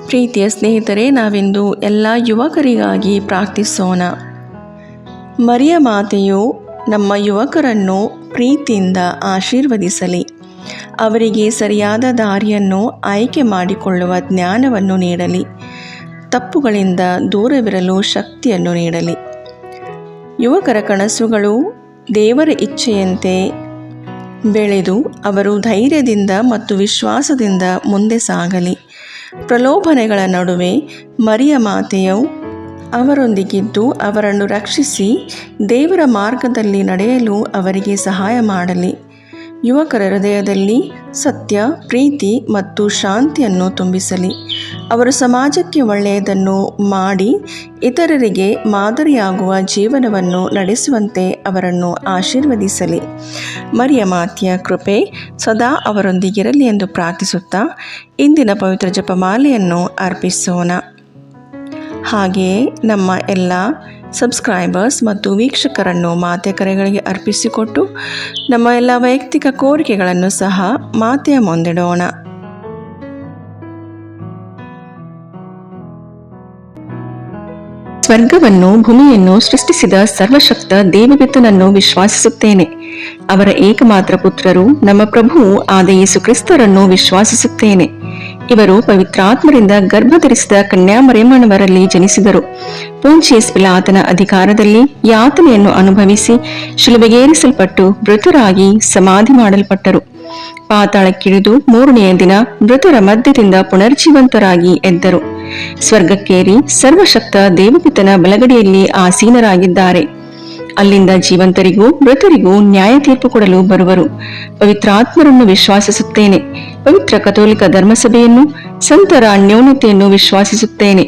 ಪ್ರೀತಿಯ ಸ್ನೇಹಿತರೆ, ನಾವಿಂದು ಎಲ್ಲ ಯುವಕರಿಗಾಗಿ ಪ್ರಾರ್ಥಿಸೋಣ. ಮರಿಯ ಮಾತೆಯು ನಮ್ಮ ಯುವಕರನ್ನು ಪ್ರೀತಿಯಿಂದ ಆಶೀರ್ವದಿಸಲಿ. ಅವರಿಗೆ ಸರಿಯಾದ ದಾರಿಯನ್ನು ಆಯ್ಕೆ ಮಾಡಿಕೊಳ್ಳುವ ಜ್ಞಾನವನ್ನು ನೀಡಲಿ. ತಪ್ಪುಗಳಿಂದ ದೂರವಿರಲು ಶಕ್ತಿಯನ್ನು ನೀಡಲಿ. ಯುವಕರ ಕನಸುಗಳು ದೇವರ ಇಚ್ಛೆಯಂತೆ ಬೆಳೆದು ಅವರು ಧೈರ್ಯದಿಂದ ಮತ್ತು ವಿಶ್ವಾಸದಿಂದ ಮುಂದೆ ಸಾಗಲಿ. ಪ್ರಲೋಭನೆಗಳ ನಡುವೆ ಮರಿಯ ಮಾತೆಯು ಅವರೊಂದಿಗಿದ್ದು ಅವರನ್ನು ರಕ್ಷಿಸಿ ದೇವರ ಮಾರ್ಗದಲ್ಲಿ ನಡೆಯಲು ಅವರಿಗೆ ಸಹಾಯ ಮಾಡಲಿ. ಯುವಕರ ಹೃದಯದಲ್ಲಿ ಸತ್ಯ, ಪ್ರೀತಿ ಮತ್ತು ಶಾಂತಿಯನ್ನು ತುಂಬಿಸಲಿ. ಅವರು ಸಮಾಜಕ್ಕೆ ಒಳ್ಳೆಯದನ್ನು ಮಾಡಿ ಇತರರಿಗೆ ಮಾದರಿಯಾಗುವ ಜೀವನವನ್ನು ನಡೆಸುವಂತೆ ಅವರನ್ನು ಆಶೀರ್ವದಿಸಲಿ. ಮರಿಯ ಮಾತೆಯ ಕೃಪೆ ಸದಾ ಅವರೊಂದಿಗಿರಲಿ ಎಂದು ಪ್ರಾರ್ಥಿಸುತ್ತಾ ಇಂದಿನ ಪವಿತ್ರ ಜಪಮಾಲೆಯನ್ನು ಅರ್ಪಿಸೋಣ. ಹಾಗೆಯೇ ನಮ್ಮ ಎಲ್ಲ ಸಬ್ಸ್ಕ್ರೈಬರ್ಸ್ ಮತ್ತು ವೀಕ್ಷಕರನ್ನು ಮಾತೆ ಕರೆಗಳಿಗೆ ಅರ್ಪಿಸಿಕೊಟ್ಟು ನಮ್ಮ ಎಲ್ಲ ವೈಯಕ್ತಿಕ ಕೋರಿಕೆಗಳನ್ನು ಸಹ ಮಾತೆಯ ಮುಂದಿಡೋಣ. ಸ್ವರ್ಗವನ್ನು ಭೂಮಿಯನ್ನು ಸೃಷ್ಟಿಸಿದ ಸರ್ವಶಕ್ತ ದೇವಪಿತನನ್ನು ವಿಶ್ವಾಸಿಸುತ್ತೇನೆ. ಅವರ ಏಕಮಾತ್ರ ಪುತ್ರರು ನಮ್ಮ ಪ್ರಭುವು ಆದ ಯೇಸು ಕ್ರಿಸ್ತರನ್ನು ವಿಶ್ವಾಸಿಸುತ್ತೇನೆ. ಇವರು ಪವಿತ್ರಾತ್ಮರಿಂದ ಗರ್ಭಧರಿಸಿದ ಕನ್ಯಾಮರಿಯಮ್ಮನವರಲ್ಲಿ ಜನಿಸಿದರು. ಪೊಂಚಿಯಸ್ ಪಿಲಾತನ ಅಧಿಕಾರದಲ್ಲಿ ಯಾತನೆಯನ್ನು ಅನುಭವಿಸಿ ಶಿಲುಬೆಗೇರಿಸಲ್ಪಟ್ಟು ಮೃತರಾಗಿ ಸಮಾಧಿ ಮಾಡಲ್ಪಟ್ಟರು. ಪಾತಾಳಕ್ಕಿಳಿದು ಮೂರನೆಯ ದಿನ ಮೃತರ ಮಧ್ಯದಿಂದ ಪುನರ್ಜೀವಂತರಾಗಿ ಎದ್ದರು. ಸ್ವರ್ಗಕ್ಕೇರಿ ಸರ್ವಶಕ್ತ ದೇವಪಿತನ ಬಲಗಡೆಯಲ್ಲಿ ಆಸೀನರಾಗಿದ್ದಾರೆ. ಅಲ್ಲಿಂದ ಜೀವಂತರಿಗೂ ಮೃತರಿಗೂ ನ್ಯಾಯ ತೀರ್ಪು ಕೊಡಲು ಬರುವರು. ಪವಿತ್ರಾತ್ಮರನ್ನು ವಿಶ್ವಾಸಿಸುತ್ತೇನೆ. ಪವಿತ್ರ ಕಥೋಲಿಕ ಧರ್ಮಸಭೆಯನ್ನು, ಸಂತರ ಅನ್ಯೋನ್ಯತೆಯನ್ನು ವಿಶ್ವಾಸಿಸುತ್ತೇನೆ.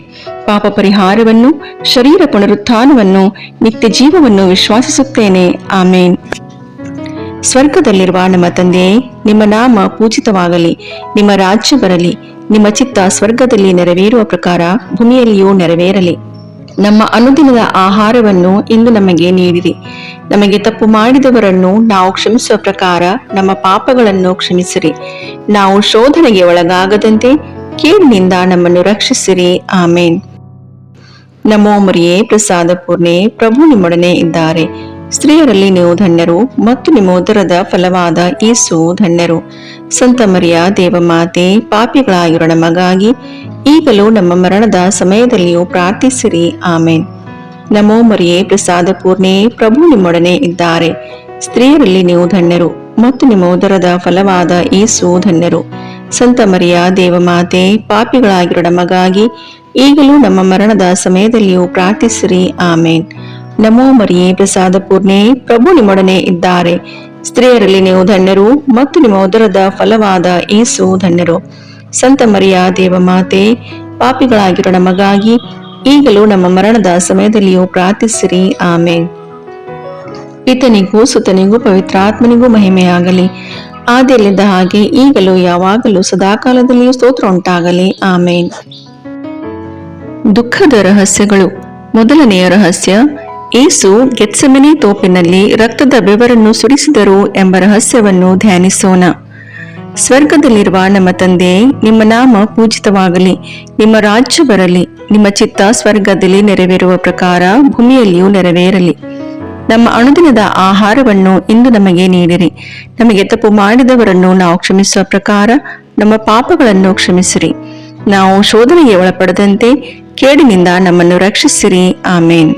ಪಾಪ ಪರಿಹಾರವನ್ನು, ಶರೀರ ಪುನರುತ್ಥಾನವನ್ನು, ನಿತ್ಯ ಜೀವವನ್ನು ವಿಶ್ವಾಸಿಸುತ್ತೇನೆ. ಆಮೇನ್. ಸ್ವರ್ಗದಲ್ಲಿರುವ ನಮ್ಮ ತಂದೆಯೇ, ನಿಮ್ಮ ನಾಮ ಪೂಜಿತವಾಗಲಿ. ನಿಮ್ಮ ರಾಜ್ಯ ಬರಲಿ. ನಿಮ್ಮ ಚಿತ್ತ ಸ್ವರ್ಗದಲ್ಲಿ ನೆರವೇರುವ ಪ್ರಕಾರ ಭೂಮಿಯಲ್ಲಿಯೂ ನೆರವೇರಲಿ. ನಮ್ಮ ಅನುದಿನದ ಆಹಾರವನ್ನು ಇಂದು ನಮಗೆ ನೀಡಿರಿ. ನಮಗೆ ತಪ್ಪು ಮಾಡಿದವರನ್ನು ನಾವು ಕ್ಷಮಿಸುವ ಪ್ರಕಾರ ನಮ್ಮ ಪಾಪಗಳನ್ನು ಕ್ಷಮಿಸಿರಿ. ನಾವು ಶೋಧನೆಗೆ ಒಳಗಾಗದಂತೆ ಕೇಡಿನಿಂದ ನಮ್ಮನ್ನು ರಕ್ಷಿಸಿರಿ. ಆಮೇನ್. ನಮೋ ಮರಿಯೇ, ಪ್ರಸಾದ ಪೂರ್ಣೆ, ಪ್ರಭು ನಿಮ್ಮೊಡನೆ ಇದ್ದಾರೆ. ಸ್ತ್ರೀಯರಲ್ಲಿ ನೀವು ಧನ್ಯರು ಮತ್ತು ನಿಮ್ಮ ಉದರದ ಫಲವಾದ ಯೇಸು ಧನ್ಯರು. ಸಂತ ಮರಿಯ ದೇವಮಾತೆ, ಪಾಪಿಗಳಾಗಿರೋ ನಮಗಾಗಿ ಈಗಲೂ ನಮ್ಮ ಮರಣದ ಸಮಯದಲ್ಲಿಯೂ ಪ್ರಾರ್ಥಿಸಿರಿ. ಆಮೇನ್. ನಮೋ ಮರಿಯೇ, ಪ್ರಸಾದ ಪೂರ್ಣೆ, ಪ್ರಭು ನಿಮ್ಮೊಡನೆ ಇದ್ದಾರೆ. ಸ್ತ್ರೀಯರಲ್ಲಿ ನೀವು ಧನ್ಯರು ಮತ್ತು ನಿಮ್ಮ ಉದರದ ಫಲವಾದ ಯೇಸು ಧನ್ಯರು. ಸಂತ ಮರಿಯ ದೇವಮಾತೆ, ಪಾಪಿಗಳಾಗಿರೋ ನಮಗಾಗಿ ಈಗಲೂ ನಮ್ಮ ಮರಣದ ಸಮಯದಲ್ಲಿಯೂ ಪ್ರಾರ್ಥಿಸಿರಿ. ಆಮೇನ್. ನಮೋ ಮರಿಯೇ, ಪ್ರಸಾದ ಪೂರ್ಣೆ, ಪ್ರಭು ನಿಮ್ಮೊಡನೆ ಇದ್ದಾರೆ. ಸ್ತ್ರೀಯರಲ್ಲಿ ನೀವು ಧನ್ಯರು ಮತ್ತು ನಿಮ್ಮ ಉದರದ ಫಲವಾದ ಯೇಸು ಧನ್ಯರು. ಸಂತ ಮರಿಯ ದೇವಮಾತೆ, ಪಾಪಿಗಳಾಗಿರೋ ನಮಗಾಗಿ ಈಗಲೂ ನಮ್ಮ ಮರಣದ ಸಮಯದಲ್ಲಿಯೂ ಪ್ರಾರ್ಥಿಸಿರಿ. ಆಮೇನ್. ಪಿತನಿಗೂ ಸುತನಿಗೂ ಪವಿತ್ರಾತ್ಮನಿಗೂ ಮಹಿಮೆಯಾಗಲಿ. ಆದಿಯಲ್ಲಿದ್ದ ಹಾಗೆ ಈಗಲೂ ಯಾವಾಗಲೂ ಸದಾಕಾಲದಲ್ಲಿಯೂ ಸ್ತೋತ್ರ ಉಂಟಾಗಲಿ. ಆಮೇನ್. ದುಃಖದ ರಹಸ್ಯಗಳು. ಮೊದಲನೆಯ ರಹಸ್ಯ, ಯೇಸು ಗೆತ್ಸೆಮನೆ ತೋಪಿನಲ್ಲಿ ರಕ್ತದ ಬೆವರನ್ನು ಸುರಿಸಿದರು ಎಂಬ ರಹಸ್ಯವನ್ನು ಧ್ಯಾನಿಸೋಣ. ಸ್ವರ್ಗದಲ್ಲಿರುವ ನಮ್ಮ ತಂದೆ, ನಿಮ್ಮ ನಾಮ ಪೂಜಿತವಾಗಲಿ. ನಿಮ್ಮ ರಾಜ್ಯ ಬರಲಿ. ನಿಮ್ಮ ಚಿತ್ತ ಸ್ವರ್ಗದಲ್ಲಿ ನೆರವೇರುವ ಪ್ರಕಾರ ಭೂಮಿಯಲ್ಲಿಯೂ ನೆರವೇರಲಿ. ನಮ್ಮ ಅನುದಿನದ ಆಹಾರವನ್ನು ಇಂದು ನಮಗೆ ನೀಡಿರಿ. ನಮಗೆ ತಪ್ಪು ಮಾಡಿದವರನ್ನು ನಾವು ಕ್ಷಮಿಸುವ ಪ್ರಕಾರ ನಮ್ಮ ಪಾಪಗಳನ್ನು ಕ್ಷಮಿಸಿರಿ. ನಾವು ಶೋಧನೆಗೆ ಒಳಪಡದಂತೆ ಕೇಡಿನಿಂದ ನಮ್ಮನ್ನು ರಕ್ಷಿಸಿರಿ. ಆಮೇನ್.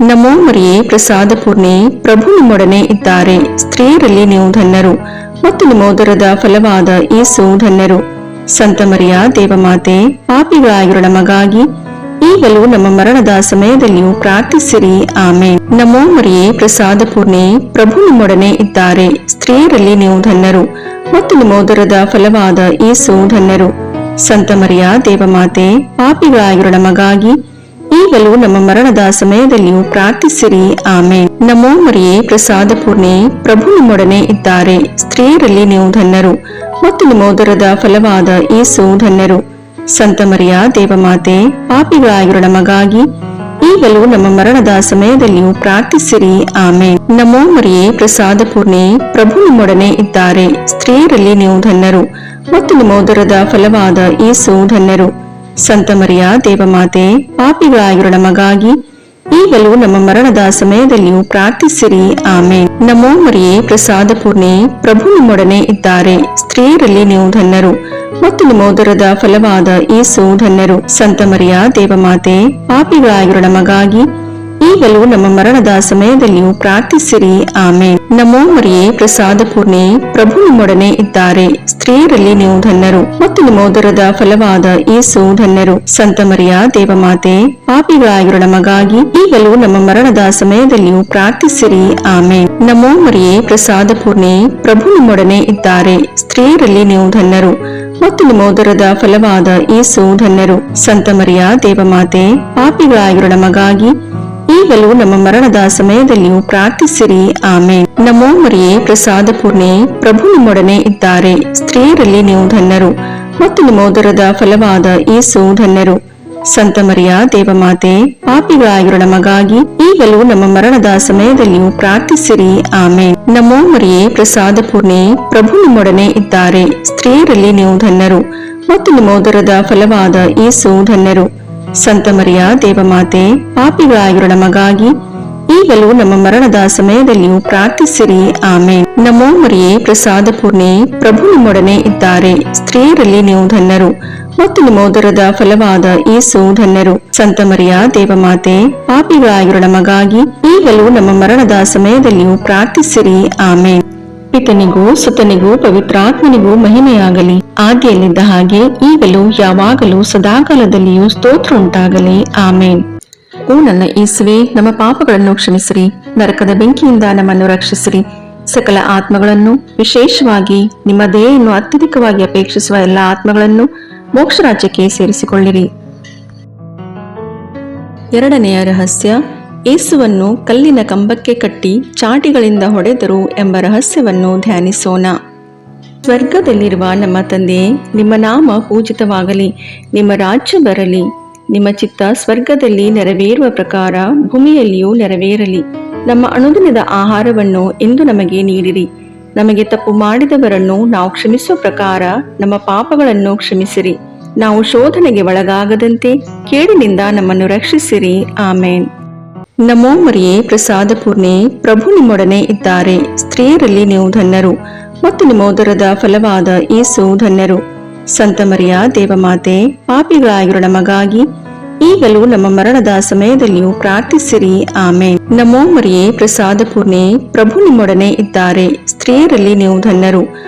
ನಮೋ ಮರಿಯೇ, ಪ್ರಸಾದ ಪೂರ್ಣೆ, ಪ್ರಭು ನಿಮ್ಮೊಡನೆ ಇದ್ದಾರೆ. ಸ್ತ್ರೀಯರಲ್ಲಿ ನೀವು ಧನ್ಯರು ಮತ್ತು ನಿಮ್ಮ ಉದರದ ಫಲವಾದ ಯೇಸು ಧನ್ಯರು. ಸಂತ ಮರಿಯ ದೇವಮಾತೆ, ಪಾಪಿಗಳಾಗಿರೋ ನಮಗಾಗಿ ಈಗಲೂ ನಮ್ಮ ಮರಣದ ಸಮಯದಲ್ಲಿಯೂ ಪ್ರಾರ್ಥಿಸಿರಿ. ಆಮೇನ್. ನಮೋ ಮರಿಯೇ, ಪ್ರಸಾದ ಪೂರ್ಣೆ, ಪ್ರಭು ನಿಮ್ಮೊಡನೆ ಇದ್ದಾರೆ. ಸ್ತ್ರೀಯರಲ್ಲಿ ನೀವು ಧನ್ಯರು ಮತ್ತು ನಿಮ್ಮ ಉದರದ ಫಲವಾದ ಯೇಸು ಧನ್ಯರು. ಸಂತ ಮರಿಯ ದೇವಮಾತೆ, ಪಾಪಿಗಳಾಗಿರೋ ನಮಗಾಗಿ ಈಗಲೂ ನಮ್ಮ ಮರಣದ ಸಮಯದಲ್ಲಿಯೂ ಪ್ರಾರ್ಥಿಸಿರಿ. ಆಮೇನ್. ನಮೋ ಮರಿಯೇ, ಪ್ರಸಾದ ಪೂರ್ಣೆ, ಪ್ರಭು ನಿಮ್ಮೊಡನೆ ಇದ್ದಾರೆ. ಸ್ತ್ರೀಯರಲ್ಲಿ ನೀವು ಧನ್ಯರು ಮತ್ತು ನಿಮ್ಮ ಉದರದ ಫಲವಾದ ಯೇಸು ಧನ್ಯರು. ಸಂತ ಮರಿಯ ದೇವಮಾತೆ, ಪಾಪಿಗಳಾಗಿರೋ ನಮಗಾಗಿ ಈಗಲೂ ನಮ್ಮ ಮರಣದ ಸಮಯದಲ್ಲಿಯೂ ಪ್ರಾರ್ಥಿಸಿರಿ. ಆಮೇನ್. ನಮೋ ಮರಿಯೇ, ಪ್ರಸಾದ ಪೂರ್ಣೆ, ಪ್ರಭು ನಿಮ್ಮೊಡನೆ ಇದ್ದಾರೆ. ಸ್ತ್ರೀಯರಲ್ಲಿ ನೀವು ಧನ್ಯರು ಮತ್ತು ನಿಮ್ಮ ಉದರದ ಫಲವಾದ ಯೇಸು ಧನ್ಯರು. ಸಂತ ಮರಿಯ ದೇವಮಾತೆ, ಪಾಪಿಗಳಾಗಿರೋ ನಮಗಾಗಿ ಈಗಲೂ ನಮ್ಮ ಮರಣದ ಸಮಯದಲ್ಲಿಯೂ ಪ್ರಾರ್ಥಿಸಿರಿ. ಆಮೇನ್. ನಮೋ ಮರಿಯೇ, ಪ್ರಸಾದ ಪೂರ್ಣೆ, ಪ್ರಭು ನಿಮ್ಮೊಡನೆ ಇದ್ದಾರೆ. ಸ್ತ್ರೀಯರಲ್ಲಿ ನೀವು ಧನ್ಯರು ಮತ್ತು ನಿಮ್ಮ ಉದರದ ಫಲವಾದ ಯೇಸು ಧನ್ಯರು. ಸಂತ ಮರಿಯ ದೇವಮಾತೆ, ಪಾಪಿಗಳಾಗಿರೋ ನಮಗಾಗಿ ಈಗಲೂ ನಮ್ಮ ಮರಣದ ಸಮಯದಲ್ಲಿಯೂ ಪ್ರಾರ್ಥಿಸಿರಿ. ಆಮೇನ್. ನಮೋ ಮರಿಯೇ, ಪ್ರಸಾದ ಪೂರ್ಣೆ, ಪ್ರಭು ನಿಮ್ಮೊಡನೆ ಇದ್ದಾರೆ. ಸ್ತ್ರೀಯರಲ್ಲಿ ನೀವು ಧನ್ಯರು ಮತ್ತು ನಿಮ್ಮ ಉದರದ ಫಲವಾದ ಯೇಸು ಧನ್ಯರು. ಸಂತ ಮರಿಯ ದೇವಮಾತೆ, ಪಾಪಿಗಳಾಗಿರೋ ನಮಗಾಗಿ ಈಗಲೂ ನಮ್ಮ ಮರಣದ ಸಮಯದಲ್ಲಿಯೂ ಪ್ರಾರ್ಥಿಸಿರಿ. ಆಮೇನ್. ನಮೋ ಮರಿಯೇ, ಪ್ರಸಾದ ಪೂರ್ಣೆ, ಪ್ರಭು ನಿಮ್ಮೊಡನೆ ಇದ್ದಾರೆ. ಸ್ತ್ರೀಯರಲ್ಲಿ ನೀವು ಧನ್ಯರು ಮತ್ತು ನಿಮ್ಮ ಉದರದ ಫಲವಾದ ಯೇಸು ಧನ್ಯರು. ಸಂತ ಮರಿಯ ದೇವಮಾತೆ, ಪಾಪಿಗಳಾಗಿರೋ ನಮಗಾಗಿ ಈಗಲೂ ನಮ್ಮ ಮರಣದ ಸಮಯದಲ್ಲಿಯೂ ಪ್ರಾರ್ಥಿಸಿರಿ. ಆಮೇನ್. ನಮೋ ಮರಿಯೇ, ಪ್ರಸಾದ ಪೂರ್ಣೆ, ಪ್ರಭು ನಿಮ್ಮೊಡನೆ ಇದ್ದಾರೆ. ಸ್ತ್ರೀಯರಲ್ಲಿ ನೀವು ಧನ್ಯರು ಮತ್ತು ನಿಮ್ಮ ಉದರದ ಫಲವಾದ ಯೇಸು ಧನ್ಯರು. ಸಂತ ಮರಿಯ ದೇವಮಾತೆ, ಪಾಪಿಗಳಾಗಿರೋ ನಮಗಾಗಿ ಈಗಲೂ ನಮ್ಮ ಮರಣದ ಸಮಯದಲ್ಲಿಯೂ ಪ್ರಾರ್ಥಿಸಿರಿ. ಆಮೇನ್. ನಮೋ ಮರಿಯೇ, ಪ್ರಸಾದ ಪೂರ್ಣೆ, ಪ್ರಭು ನಿಮ್ಮೊಡನೆ ಇದ್ದಾರೆ. ಸ್ತ್ರೀಯರಲ್ಲಿ ನೀವು ಧನ್ಯರು ಮತ್ತು ನಿಮ್ಮ ಉದರದ ಫಲವಾದ ಯೇಸು ಧನ್ಯರು. ಸಂತ ಮರಿಯ ದೇವಮಾತೆ, ಪಾಪಿಗಳಾಗಿರೋ ನಮಗಾಗಿ ಈಗಲೂ ನಮ್ಮ ಮರಣದ ಸಮಯದಲ್ಲಿಯೂ ಪ್ರಾರ್ಥಿಸಿರಿ. ಆಮೇನ್. ನಮೋ ಮರಿಯೇ, ಪ್ರಸಾದ ಪೂರ್ಣೆ, ಪ್ರಭು ನಿಮ್ಮೊಡನೆ ಇದ್ದಾರೆ. ಸ್ತ್ರೀಯರಲ್ಲಿ ನೀವು ಧನ್ಯರು ಮತ್ತು ನಿಮ್ಮ ಉದರದ ಫಲವಾದ ಯೇಸು ಧನ್ಯರು. ಸಂತ ಮರಿಯ ದೇವಮಾತೆ, ಪಾಪಿಗಳಾಗಿರೋ ನಮಗಾಗಿ ಈಗಲೂ ನಮ್ಮ ಮರಣದ ಸಮಯದಲ್ಲಿಯೂ ಪ್ರಾರ್ಥಿಸಿರಿ. ಆಮೇನ್. ಪಿತನಿಗೂ ಸುತನಿಗೂ ಪವಿತ್ರಾತ್ಮನಿಗೂ ಮಹಿಮೆಯಾಗಲಿ, ಆದಿಯಲ್ಲಿದ್ದ ಹಾಗೆ ಈಗಲೂ ಯಾವಾಗಲೂ ಸದಾಕಾಲದಲ್ಲಿಯೂ ಸ್ತೋತ್ರ ಉಂಟಾಗಲಿ. ಆಮೇನ್. ಓ ನನ್ನ ಯೇಸುವೆ, ನಮ್ಮ ಪಾಪಗಳನ್ನು ಕ್ಷಮಿಸಿರಿ, ನರಕದ ಬೆಂಕಿಯಿಂದ ನಮ್ಮನ್ನು ರಕ್ಷಿಸಿರಿ, ಸಕಲ ಆತ್ಮಗಳನ್ನು, ವಿಶೇಷವಾಗಿ ನಿಮ್ಮ ದಯೆಯನ್ನು ಅತ್ಯಧಿಕವಾಗಿ ಅಪೇಕ್ಷಿಸುವ ಎಲ್ಲ ಆತ್ಮಗಳನ್ನು ಮೋಕ್ಷ ರಾಜ್ಯಕ್ಕೆ ಸೇರಿಸಿಕೊಳ್ಳಿರಿ. ಎರಡನೆಯ ರಹಸ್ಯ, ಯೇಸುವನ್ನು ಕಲ್ಲಿನ ಕಂಬಕ್ಕೆ ಕಟ್ಟಿ ಚಾಟಿಗಳಿಂದ ಹೊಡೆದರು ಎಂಬ ರಹಸ್ಯವನ್ನು ಧ್ಯಾನಿಸೋಣ. ಸ್ವರ್ಗದಲ್ಲಿರುವ ನಮ್ಮ ತಂದೆಯೇ, ನಿಮ್ಮ ನಾಮ ಪೂಜಿತವಾಗಲಿ, ನಿಮ್ಮ ರಾಜ್ಯ ಬರಲಿ, ನಿಮ್ಮ ಚಿತ್ತ ಸ್ವರ್ಗದಲ್ಲಿ ನೆರವೇರುವ ಪ್ರಕಾರ ಭೂಮಿಯಲ್ಲಿಯೂ ನೆರವೇರಲಿ. ನಮ್ಮ ಅನುದಿನದ ಆಹಾರವನ್ನು ಇಂದು ನಮಗೆ ನೀಡಿರಿ. ನಮಗೆ ತಪ್ಪು ಮಾಡಿದವರನ್ನು ನಾವು ಕ್ಷಮಿಸುವ ಪ್ರಕಾರ ನಮ್ಮ ಪಾಪಗಳನ್ನು ಕ್ಷಮಿಸಿರಿ. ನಾವು ಶೋಧನೆಗೆ ಒಳಗಾಗದಂತೆ ಕೇಡಿನಿಂದ ನಮ್ಮನ್ನು ರಕ್ಷಿಸಿರಿ. ಆಮೇನ್. ನಮೋ ಮರಿಯೇ, ಪ್ರಸಾದ ಪೂರ್ಣೆ, ಪ್ರಭು ನಿಮ್ಮೊಡನೆ ಇದ್ದಾರೆ. ಸ್ತ್ರೀಯರಲ್ಲಿ ನೀವು ಧನ್ಯರು ಮತ್ತು ನಿಮ್ಮ ಉದರದ ಫಲವಾದ ಯೇಸು ಧನ್ಯರು. ಸಂತ ಮರಿಯ ದೇವಮಾತೆ, ಪಾಪಿಗಳಾಗಿರೋ ನಮಗಾಗಿ ಈಗಲೂ ನಮ್ಮ ಮರಣದ ಸಮಯದಲ್ಲಿಯೂ ಪ್ರಾರ್ಥಿಸಿರಿ. ಆಮೇನ್. ನಮೋ ಮರಿಯೇ, ಪ್ರಸಾದ ಪೂರ್ಣೆ, ಪ್ರಭು ನಿಮ್ಮೊಡನೆ ಇದ್ದಾರೆ. ಸ್ತ್ರೀಯರಲ್ಲಿ ನೀವು ಧನ್ಯರು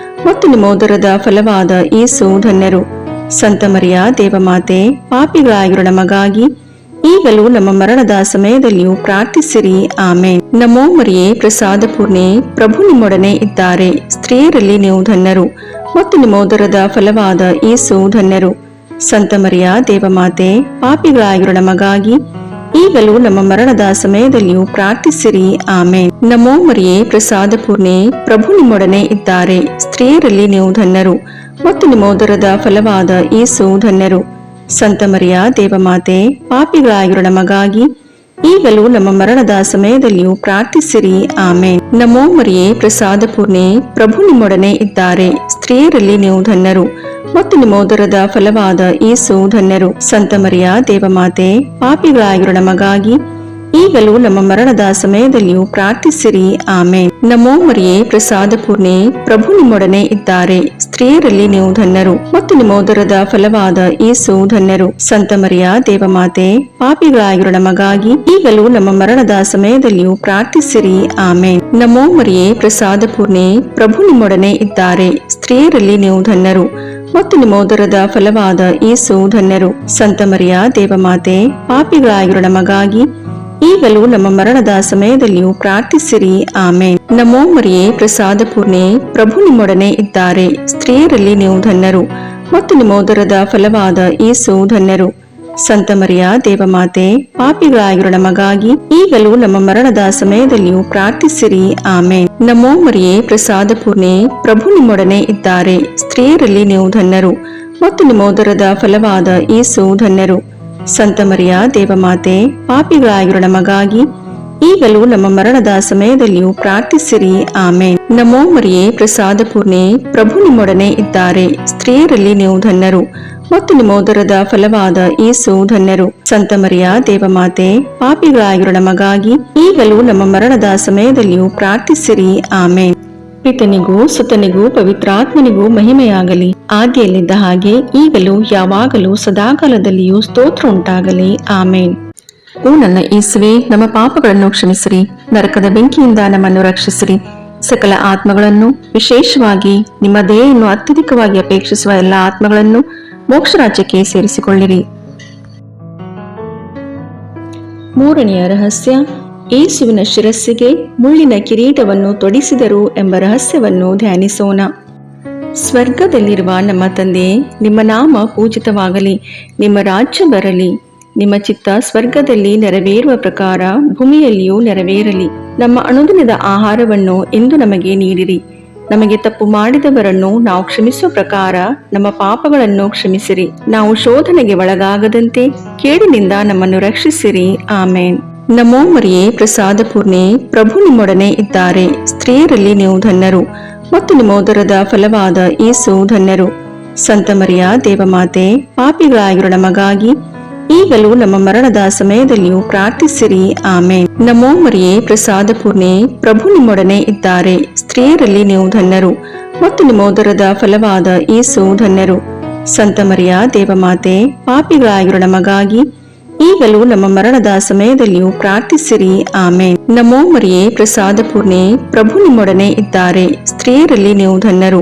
ಮತ್ತು ನಿಮ್ಮ ಉದರದ ಫಲವಾದ ಯೇಸು ಧನ್ಯರು. ಸಂತ ಮರಿಯ ದೇವಮಾತೆ, ಪಾಪಿಗಳಾಗಿರೋ ನಮಗಾಗಿ ಈಗಲೂ ನಮ್ಮ ಮರಣದ ಸಮಯದಲ್ಲಿಯೂ ಪ್ರಾರ್ಥಿಸಿರಿ. ಆಮೇನ್. ನಮೋ ಮರಿಯೇ, ಪ್ರಸಾದ ಪೂರ್ಣೆ, ಪ್ರಭು ನಿಮ್ಮೊಡನೆ ಇದ್ದಾರೆ. ಸ್ತ್ರೀಯರಲ್ಲಿ ನೀವು ಧನ್ಯರು ಮತ್ತು ನಿಮ್ಮ ಉದರದ ಫಲವಾದ ಯೇಸು ಧನ್ಯರು. ಸಂತ ಮರಿಯ ದೇವಮಾತೆ, ಪಾಪಿಗಳಾಗಿರೋ ನಮಗಾಗಿ ಈಗಲೂ ನಮ್ಮ ಮರಣದ ಸಮಯದಲ್ಲಿಯೂ ಪ್ರಾರ್ಥಿಸಿರಿ. ಆಮೇನ್. ನಮೋ ಮರಿಯೇ, ಪ್ರಸಾದ ಪೂರ್ಣೆ, ಪ್ರಭು ನಿಮ್ಮೊಡನೆ ಇದ್ದಾರೆ. ಸ್ತ್ರೀಯರಲ್ಲಿ ನೀವು ಧನ್ಯರು ಮತ್ತು ನಿಮ್ಮ ಉದರದ ಫಲವಾದ ಯೇಸು ಧನ್ಯರು. ಸಂತ ಮರಿಯ ದೇವಮಾತೆ, ಪಾಪಿಗಳಾಗಿರೋ ನಮಗಾಗಿ ಈಗಲೂ ನಮ್ಮ ಮರಣದ ಸಮಯದಲ್ಲಿಯೂ ಪ್ರಾರ್ಥಿಸಿರಿ. ಆಮೇನ್. ನಮೋ ಮರಿಯೇ, ಪ್ರಸಾದ ಪೂರ್ಣೆ, ಪ್ರಭು ನಿಮ್ಮೊಡನೆ ಇದ್ದಾರೆ. ಸ್ತ್ರೀಯರಲ್ಲಿ ನೀವು ಧನ್ಯರು ಮತ್ತು ನಿಮ್ಮ ಉದರದ ಫಲವಾದ ಯೇಸು ಧನ್ಯರು. ಸಂತ ಮರಿಯ ದೇವಮಾತೆ, ಪಾಪಿಗಳಾಗಿರೋ ನಮಗಾಗಿ ಈಗಲೂ ನಮ್ಮ ಮರಣದ ಸಮಯದಲ್ಲಿಯೂ ಪ್ರಾರ್ಥಿಸಿರಿ. ಆಮೇನ್. ನಮೋ ಮರಿಯೇ, ಪ್ರಸಾದ ಪೂರ್ಣೆ, ಪ್ರಭು ನಿಮ್ಮೊಡನೆ ಇದ್ದಾರೆ. ಸ್ತ್ರೀಯರಲ್ಲಿ ನೀವು ಧನ್ಯರು ಮತ್ತು ನಿಮ್ಮ ಉದರದ ಫಲವಾದ ಯೇಸು ಧನ್ಯರು. ಸಂತ ಮರಿಯ ದೇವಮಾತೆ, ಪಾಪಿಗಳಾಗಿರೋ ನಮಗಾಗಿ ಈಗಲೂ ನಮ್ಮ ಮರಣದ ಸಮಯದಲ್ಲಿಯೂ ಪ್ರಾರ್ಥಿಸಿರಿ. ಆಮೇನ್. ನಮೋ ಮರಿಯೇ, ಪ್ರಸಾದ ಪೂರ್ಣೆ, ಪ್ರಭು ನಿಮ್ಮೊಡನೆ ಇದ್ದಾರೆ. ಸ್ತ್ರೀಯರಲ್ಲಿ ನೀವು ಧನ್ಯರು ಮತ್ತು ನಿಮ್ಮ ಉದರದ ಫಲವಾದ ಯೇಸು ಧನ್ಯರು. ಸಂತ ಮರಿಯ ದೇವಮಾತೆ, ಪಾಪಿಗಳಾಗಿರೋ ನಮಗಾಗಿ ಈಗಲೂ ನಮ್ಮ ಮರಣದ ಸಮಯದಲ್ಲಿಯೂ ಪ್ರಾರ್ಥಿಸಿರಿ. ಆಮೇನ್. ನಮೋ ಮರಿಯೇ, ಪ್ರಸಾದ ಪೂರ್ಣೆ, ಪ್ರಭು ನಿಮ್ಮೊಡನೆ ಇದ್ದಾರೆ. ಸ್ತ್ರೀಯರಲ್ಲಿ ನೀವು ಧನ್ಯರು ಮತ್ತು ನಿಮ್ಮ ಉದರದ ಫಲವಾದ ಯೇಸು ಧನ್ಯರು. ಸಂತ ಮರಿಯ ದೇವಮಾತೆ, ಪಾಪಿಗಳಾಗಿರೋ ನಮಗಾಗಿ ಈಗಲೂ ನಮ್ಮ ಮರಣದ ಸಮಯದಲ್ಲಿಯೂ ಪ್ರಾರ್ಥಿಸಿರಿ. ಆಮೇನ್. ನಮೋ ಮರಿಯೇ, ಪ್ರಸಾದ ಪೂರ್ಣೆ, ಪ್ರಭು ನಿಮ್ಮೊಡನೆ ಇದ್ದಾರೆ. ಸ್ತ್ರೀಯರಲ್ಲಿ ನೀವು ಧನ್ಯರು ಮತ್ತು ನಿಮ್ಮ ಉದರದ ಫಲವಾದ ಯೇಸು ಧನ್ಯರು. ಸಂತ ಮರಿಯ ದೇವಮಾತೆ, ಪಾಪಿಗಳಾಗಿರೋ ನಮಗಾಗಿ ಈಗಲೂ ನಮ್ಮ ಮರಣದ ಸಮಯದಲ್ಲಿಯೂ ಪ್ರಾರ್ಥಿಸಿರಿ. ಆಮೇನ್. ನಮೋ ಮರಿಯೇ, ಪ್ರಸಾದ ಪೂರ್ಣೆ, ಪ್ರಭು ನಿಮ್ಮೊಡನೆ ಇದ್ದಾರೆ. ಸ್ತ್ರೀಯರಲ್ಲಿ ನೀವು ಧನ್ಯರು ಮತ್ತು ನಿಮ್ಮ ಉದರದ ಫಲವಾದ ಯೇಸು ಧನ್ಯರು. ಸಂತ ಮರಿಯ ದೇವಮಾತೆ, ಪಾಪಿಗಳಾಗಿರೋ ನಮಗಾಗಿ ಈಗಲೂ ನಮ್ಮ ಮರಣದ ಸಮಯದಲ್ಲಿಯೂ ಪ್ರಾರ್ಥಿಸಿರಿ. ಆಮೇನ್. ಪಿತನಿಗೂ ಸುತನಿಗೂ ಪವಿತ್ರಾತ್ಮನಿಗೂ ಮಹಿಮೆಯಾಗಲಿ, ಆದಿಯಲ್ಲಿದ್ದ ಹಾಗೆ ಈಗಲೂ ಯಾವಾಗಲೂ ಸದಾಕಾಲದಲ್ಲಿಯೂ ಸ್ತೋತ್ರ ಉಂಟಾಗಲಿ. ಆಮೇನ್. ಓ ನನ್ನ ಯೇಸುವೆ, ನಮ್ಮ ಪಾಪಗಳನ್ನು ಕ್ಷಮಿಸಿರಿ, ನರಕದ ಬೆಂಕಿಯಿಂದ ನಮ್ಮನ್ನು ರಕ್ಷಿಸಿರಿ, ಸಕಲ ಆತ್ಮಗಳನ್ನು, ವಿಶೇಷವಾಗಿ ನಿಮ್ಮ ದಯೆಯನ್ನು ಅತ್ಯಧಿಕವಾಗಿ ಅಪೇಕ್ಷಿಸುವ ಎಲ್ಲ ಆತ್ಮಗಳನ್ನು ಮೋಕ್ಷ ರಾಜ್ಯಕ್ಕೆ ಸೇರಿಸಿಕೊಳ್ಳಿರಿ. ಮೂರನೆಯ ರಹಸ್ಯ, ಯೇಸುವಿನ ಶಿರಸ್ಸಿಗೆ ಮುಳ್ಳಿನ ಕಿರೀಟವನ್ನು ತೊಡಿಸಿದರು ಎಂಬ ರಹಸ್ಯವನ್ನು ಧ್ಯಾನಿಸೋಣ. ಸ್ವರ್ಗದಲ್ಲಿರುವ ನಮ್ಮ ತಂದೆಯೇ, ನಿಮ್ಮ ನಾಮ ಪೂಜಿತವಾಗಲಿ, ನಿಮ್ಮ ರಾಜ್ಯ ಬರಲಿ, ನಿಮ್ಮ ಚಿತ್ತ ಸ್ವರ್ಗದಲ್ಲಿ ನೆರವೇರುವ ಪ್ರಕಾರ ಭೂಮಿಯಲ್ಲಿಯೂ ನೆರವೇರಲಿ. ನಮ್ಮ ಅನುದಿನದ ಆಹಾರವನ್ನು ಇಂದು ನಮಗೆ ನೀಡಿರಿ. ನಮಗೆ ತಪ್ಪು ಮಾಡಿದವರನ್ನು ನಾವು ಕ್ಷಮಿಸುವ ಪ್ರಕಾರ ನಮ್ಮ ಪಾಪಗಳನ್ನು ಕ್ಷಮಿಸಿರಿ. ನಾವು ಶೋಧನೆಗೆ ಒಳಗಾಗದಂತೆ ಕೇಡಿನಿಂದ ನಮ್ಮನ್ನು ರಕ್ಷಿಸಿರಿ. ಆಮೇನ್. ನಮೋ ಮರಿಯೇ, ಪ್ರಸಾದ ಪೂರ್ಣೆ, ಪ್ರಭು ನಿಮ್ಮೊಡನೆ ಇದ್ದಾರೆ. ಸ್ತ್ರೀಯರಲ್ಲಿ ನೀವು ಧನ್ಯರು ಮತ್ತು ನಿಮ್ಮ ಉದರದ ಫಲವಾದ ಯೇಸು ಧನ್ಯರು. ಸಂತ ಮರಿಯ ದೇವಮಾತೆ, ಪಾಪಿಗಳಾಗಿರೋ ನಮಗಾಗಿ ಈಗಲೂ ನಮ್ಮ ಮರಣದ ಸಮಯದಲ್ಲಿಯೂ ಪ್ರಾರ್ಥಿಸಿರಿ. ಆಮೇನ್. ನಮೋ ಮರಿಯೇ, ಪ್ರಸಾದ ಪೂರ್ಣೆ, ಪ್ರಭು ನಿಮ್ಮೊಡನೆ ಇದ್ದಾರೆ. ಸ್ತ್ರೀಯರಲ್ಲಿ ನೀವು ಧನ್ಯರು ಮತ್ತು ನಿಮ್ಮ ಉದರದ ಫಲವಾದ ಯೇಸು ಧನ್ಯರು. ಸಂತ ಮರಿಯ ದೇವಮಾತೆ, ಪಾಪಿಗಳಾಗಿರೋ ನಮಗಾಗಿ ಈಗಲೂ ನಮ್ಮ ಮರಣದ ಸಮಯದಲ್ಲಿಯೂ ಪ್ರಾರ್ಥಿಸಿರಿ. ಆಮೇನ್. ನಮೋ ಮರಿಯೇ, ಪ್ರಸಾದ ಪೂರ್ಣೆ, ಪ್ರಭು ನಿಮ್ಮೊಡನೆ ಇದ್ದಾರೆ. ಸ್ತ್ರೀಯರಲ್ಲಿ ನೀವು ಧನ್ಯರು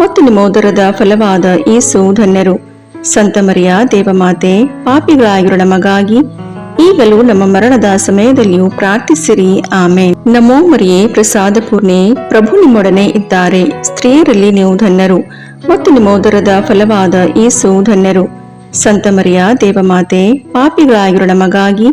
ಮತ್ತು ನಿಮ್ಮ ಉದರದ ಫಲವಾದ ಯೇಸು ಧನ್ಯರು. ಸಂತ ಮರಿಯ ದೇವಮಾತೆ, ಪಾಪಿಗಳಾಗಿರೋ ನಮಗಾಗಿ ಈಗಲೂ ನಮ್ಮ ಮರಣದ ಸಮಯದಲ್ಲಿಯೂ ಪ್ರಾರ್ಥಿಸಿರಿ. ಆಮೇನ್. ನಮೋ ಮರಿಯೇ, ಪ್ರಸಾದ ಪೂರ್ಣೆ, ಪ್ರಭು ನಿಮ್ಮೊಡನೆ ಇದ್ದಾರೆ. ಸ್ತ್ರೀಯರಲ್ಲಿ ನೀವು ಧನ್ಯರು ಮತ್ತು ನಿಮ್ಮ ಉದರದ ಫಲವಾದ ಯೇಸು ಧನ್ಯರು. ಸಂತ ಮರಿಯ ದೇವಮಾತೆ, ಪಾಪಿಗಳಾಗಿರೋ ನಮಗಾಗಿ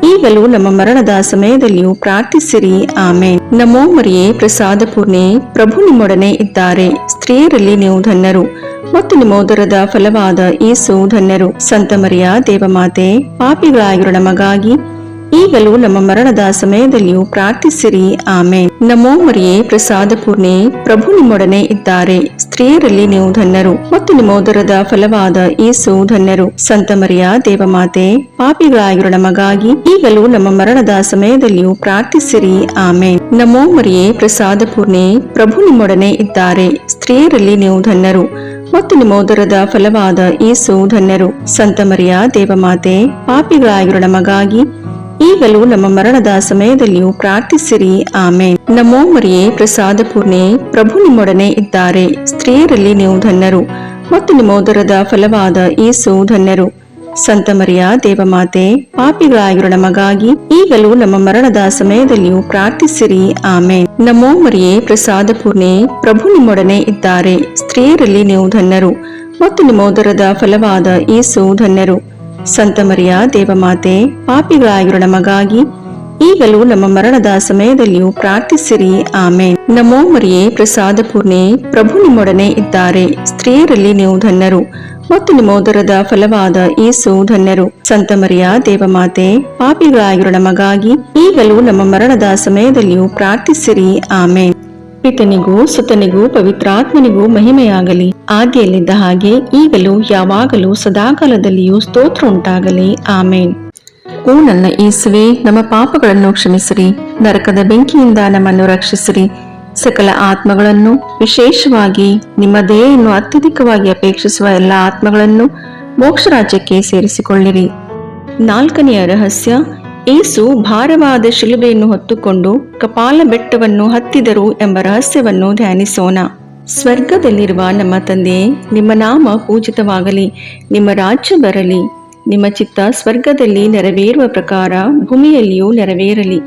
ಈಗಲೂ ನಮ್ಮ ಮರಣದ ಸಮಯದಲ್ಲಿಯೂ ಪ್ರಾರ್ಥಿಸಿರಿ. ಆಮೇನ್. ನಮೋ ಮರಿಯೇ, ಪ್ರಸಾದ ಪೂರ್ಣೆ, ಪ್ರಭು ನಿಮ್ಮೊಡನೆ ಇದ್ದಾರೆ. ಸ್ತ್ರೀಯರಲ್ಲಿ ನೀವು ಧನ್ಯರು ಮತ್ತು ನಿಮ್ಮ ಉದರದ ಫಲವಾದ ಯೇಸು ಧನ್ಯರು. ಸಂತ ಮರಿಯ ದೇವಮಾತೆ, ಪಾಪಿಗಳಾಗಿರೋ ನಮಗಾಗಿ ಈಗಲೂ ನಮ್ಮ ಮರಣದ ಸಮಯದಲ್ಲಿಯೂ ಪ್ರಾರ್ಥಿಸಿರಿ. ಆಮೇನ್. ನಮೋ ಮರಿಯೇ, ಪ್ರಸಾದ ಪೂರ್ಣೆ, ಪ್ರಭು ನಿಮ್ಮೊಡನೆ ಇದ್ದಾರೆ. ಸ್ತ್ರೀಯರಲ್ಲಿ ನೀವು ಧನ್ಯರು ಮತ್ತು ನಿಮ್ಮ ಉದರದ ಫಲವಾದ ಯೇಸು ಧನ್ಯರು. ಸಂತ ಮರಿಯ ದೇವಮಾತೆ, ಪಾಪಿಗಳಾಗಿರೋ ನಮಗಾಗಿ ಈಗಲೂ ನಮ್ಮ ಮರಣದ ಸಮಯದಲ್ಲಿಯೂ ಪ್ರಾರ್ಥಿಸಿರಿ. ಆಮೇನ್. ನಮೋ ಮರಿಯೇ, ಪ್ರಸಾದ ಪೂರ್ಣೆ, ಪ್ರಭು ನಿಮ್ಮೊಡನೆ ಇದ್ದಾರೆ. ಸ್ತ್ರೀಯರಲ್ಲಿ ನೀವು ಧನ್ಯರು ಮತ್ತು ನಿಮ್ಮ ಉದರದ ಫಲವಾದ ಯೇಸು ಧನ್ಯರು. ಸಂತ ಮರಿಯ ದೇವಮಾತೆ, ಪಾಪಿಗಳಾಗಿರೋ ನಮಗಾಗಿ ಈಗಲೂ ನಮ್ಮ ಮರಣದ ಸಮಯದಲ್ಲಿಯೂ ಪ್ರಾರ್ಥಿಸಿರಿ. ಆಮೇನ್. ನಮೋ ಮರಿಯೇ, ಪ್ರಸಾದ ಪೂರ್ಣೆ, ಪ್ರಭು ನಿಮ್ಮೊಡನೆ ಇದ್ದಾರೆ. ಸ್ತ್ರೀಯರಲ್ಲಿ ನೀವು ಧನ್ಯರು ಮತ್ತು ನಿಮ್ಮ ಉದರದ ಫಲವಾದ ಯೇಸು ಧನ್ಯರು. ಸಂತ ಮರಿಯ ದೇವಮಾತೆ, ಪಾಪಿಗಳಾಗಿರೋ ನಮಗಾಗಿ ಈಗಲೂ ನಮ್ಮ ಮರಣದ ಸಮಯದಲ್ಲಿಯೂ ಪ್ರಾರ್ಥಿಸಿರಿ. ಆಮೇನ್. ನಮೋ ಮರಿಯೇ, ಪ್ರಸಾದ ಪೂರ್ಣೆ, ಪ್ರಭು ನಿಮ್ಮೊಡನೆ ಇದ್ದಾರೆ. ಸ್ತ್ರೀಯರಲ್ಲಿ ನೀವು ಧನ್ಯರು ಮತ್ತು ನಿಮ್ಮ ಉದರದ ಫಲವಾದ ಯೇಸು ಧನ್ಯರು. ಸಂತ ಮರಿಯ ದೇವಮಾತೆ, ಪಾಪಿಗಳಾಗಿರೋ ನಮಗಾಗಿ ಈಗಲೂ ನಮ್ಮ ಮರಣದ ಸಮಯದಲ್ಲಿಯೂ ಪ್ರಾರ್ಥಿಸಿರಿ. ಆಮೇನ್. ನಮೋ ಮರಿಯೇ, ಪ್ರಸಾದ ಪೂರ್ಣೆ, ಪ್ರಭು ನಿಮ್ಮೊಡನೆ ಇದ್ದಾರೆ. ಸ್ತ್ರೀಯರಲ್ಲಿ ನೀವು ಧನ್ಯರು ಮತ್ತು ನಿಮ್ಮ ಉದರದ ಫಲವಾದ ಯೇಸು ಧನ್ಯರು. ಸಂತ ಮರಿಯ ದೇವಮಾತೆ, ಪಾಪಿಗಳಾಗಿರೋ ನಮಗಾಗಿ ಈಗಲೂ ನಮ್ಮ ಮರಣದ ಸಮಯದಲ್ಲಿಯೂ ಪ್ರಾರ್ಥಿಸಿರಿ. ಆಮೇನ್. ಪಿತನಿಗೂ ಸುತನಿಗೂ ಪವಿತ್ರಾತ್ಮನಿಗೂ ಮಹಿಮೆಯಾಗಲಿ, ಆದಿಯಲ್ಲಿದ್ದ ಹಾಗೆ ಈಗಲೂ ಯಾವಾಗಲೂ ಸದಾಕಾಲದಲ್ಲಿಯೂ ಸ್ತೋತ್ರ ಉಂಟಾಗಲಿ. ಆಮೇನ್. ಓ ನನ್ನ ಯೇಸುವೆ, ನಮ್ಮ ಪಾಪಗಳನ್ನು ಕ್ಷಮಿಸಿರಿ, ನರಕದ ಬೆಂಕಿಯಿಂದ ನಮ್ಮನ್ನು ರಕ್ಷಿಸಿರಿ, ಸಕಲ ಆತ್ಮಗಳನ್ನು, ವಿಶೇಷವಾಗಿ ನಿಮ್ಮ ದಯೆಯನ್ನು ಅತ್ಯಧಿಕವಾಗಿ ಅಪೇಕ್ಷಿಸುವ ಎಲ್ಲ ಆತ್ಮಗಳನ್ನು ಮೋಕ್ಷ ರಾಜ್ಯಕ್ಕೆ ಸೇರಿಸಿಕೊಳ್ಳಿರಿ. ನಾಲ್ಕನೆಯ ರಹಸ್ಯ, ಯೇಸು ಭಾರವಾದ ಶಿಲುಬೆಯನ್ನು ಹೊತ್ತುಕೊಂಡು ಕಪಾಲ ಬೆಟ್ಟವನ್ನು ಹತ್ತಿದರು ಎಂಬ ರಹಸ್ಯವನ್ನು ಧ್ಯಾನಿಸೋಣ. ಸ್ವರ್ಗದಲ್ಲಿರುವ ನಮ್ಮ ತಂದೆಯೇ, ನಿಮ್ಮ ನಾಮ ಪೂಜಿತವಾಗಲಿ, ನಿಮ್ಮ ರಾಜ್ಯ ಬರಲಿ, ನಿಮ್ಮ ಚಿತ್ತ ಸ್ವರ್ಗದಲ್ಲಿ ನೆರವೇರುವ ಪ್ರಕಾರ ಭೂಮಿಯಲ್ಲಿಯೂ ನೆರವೇರಲಿ.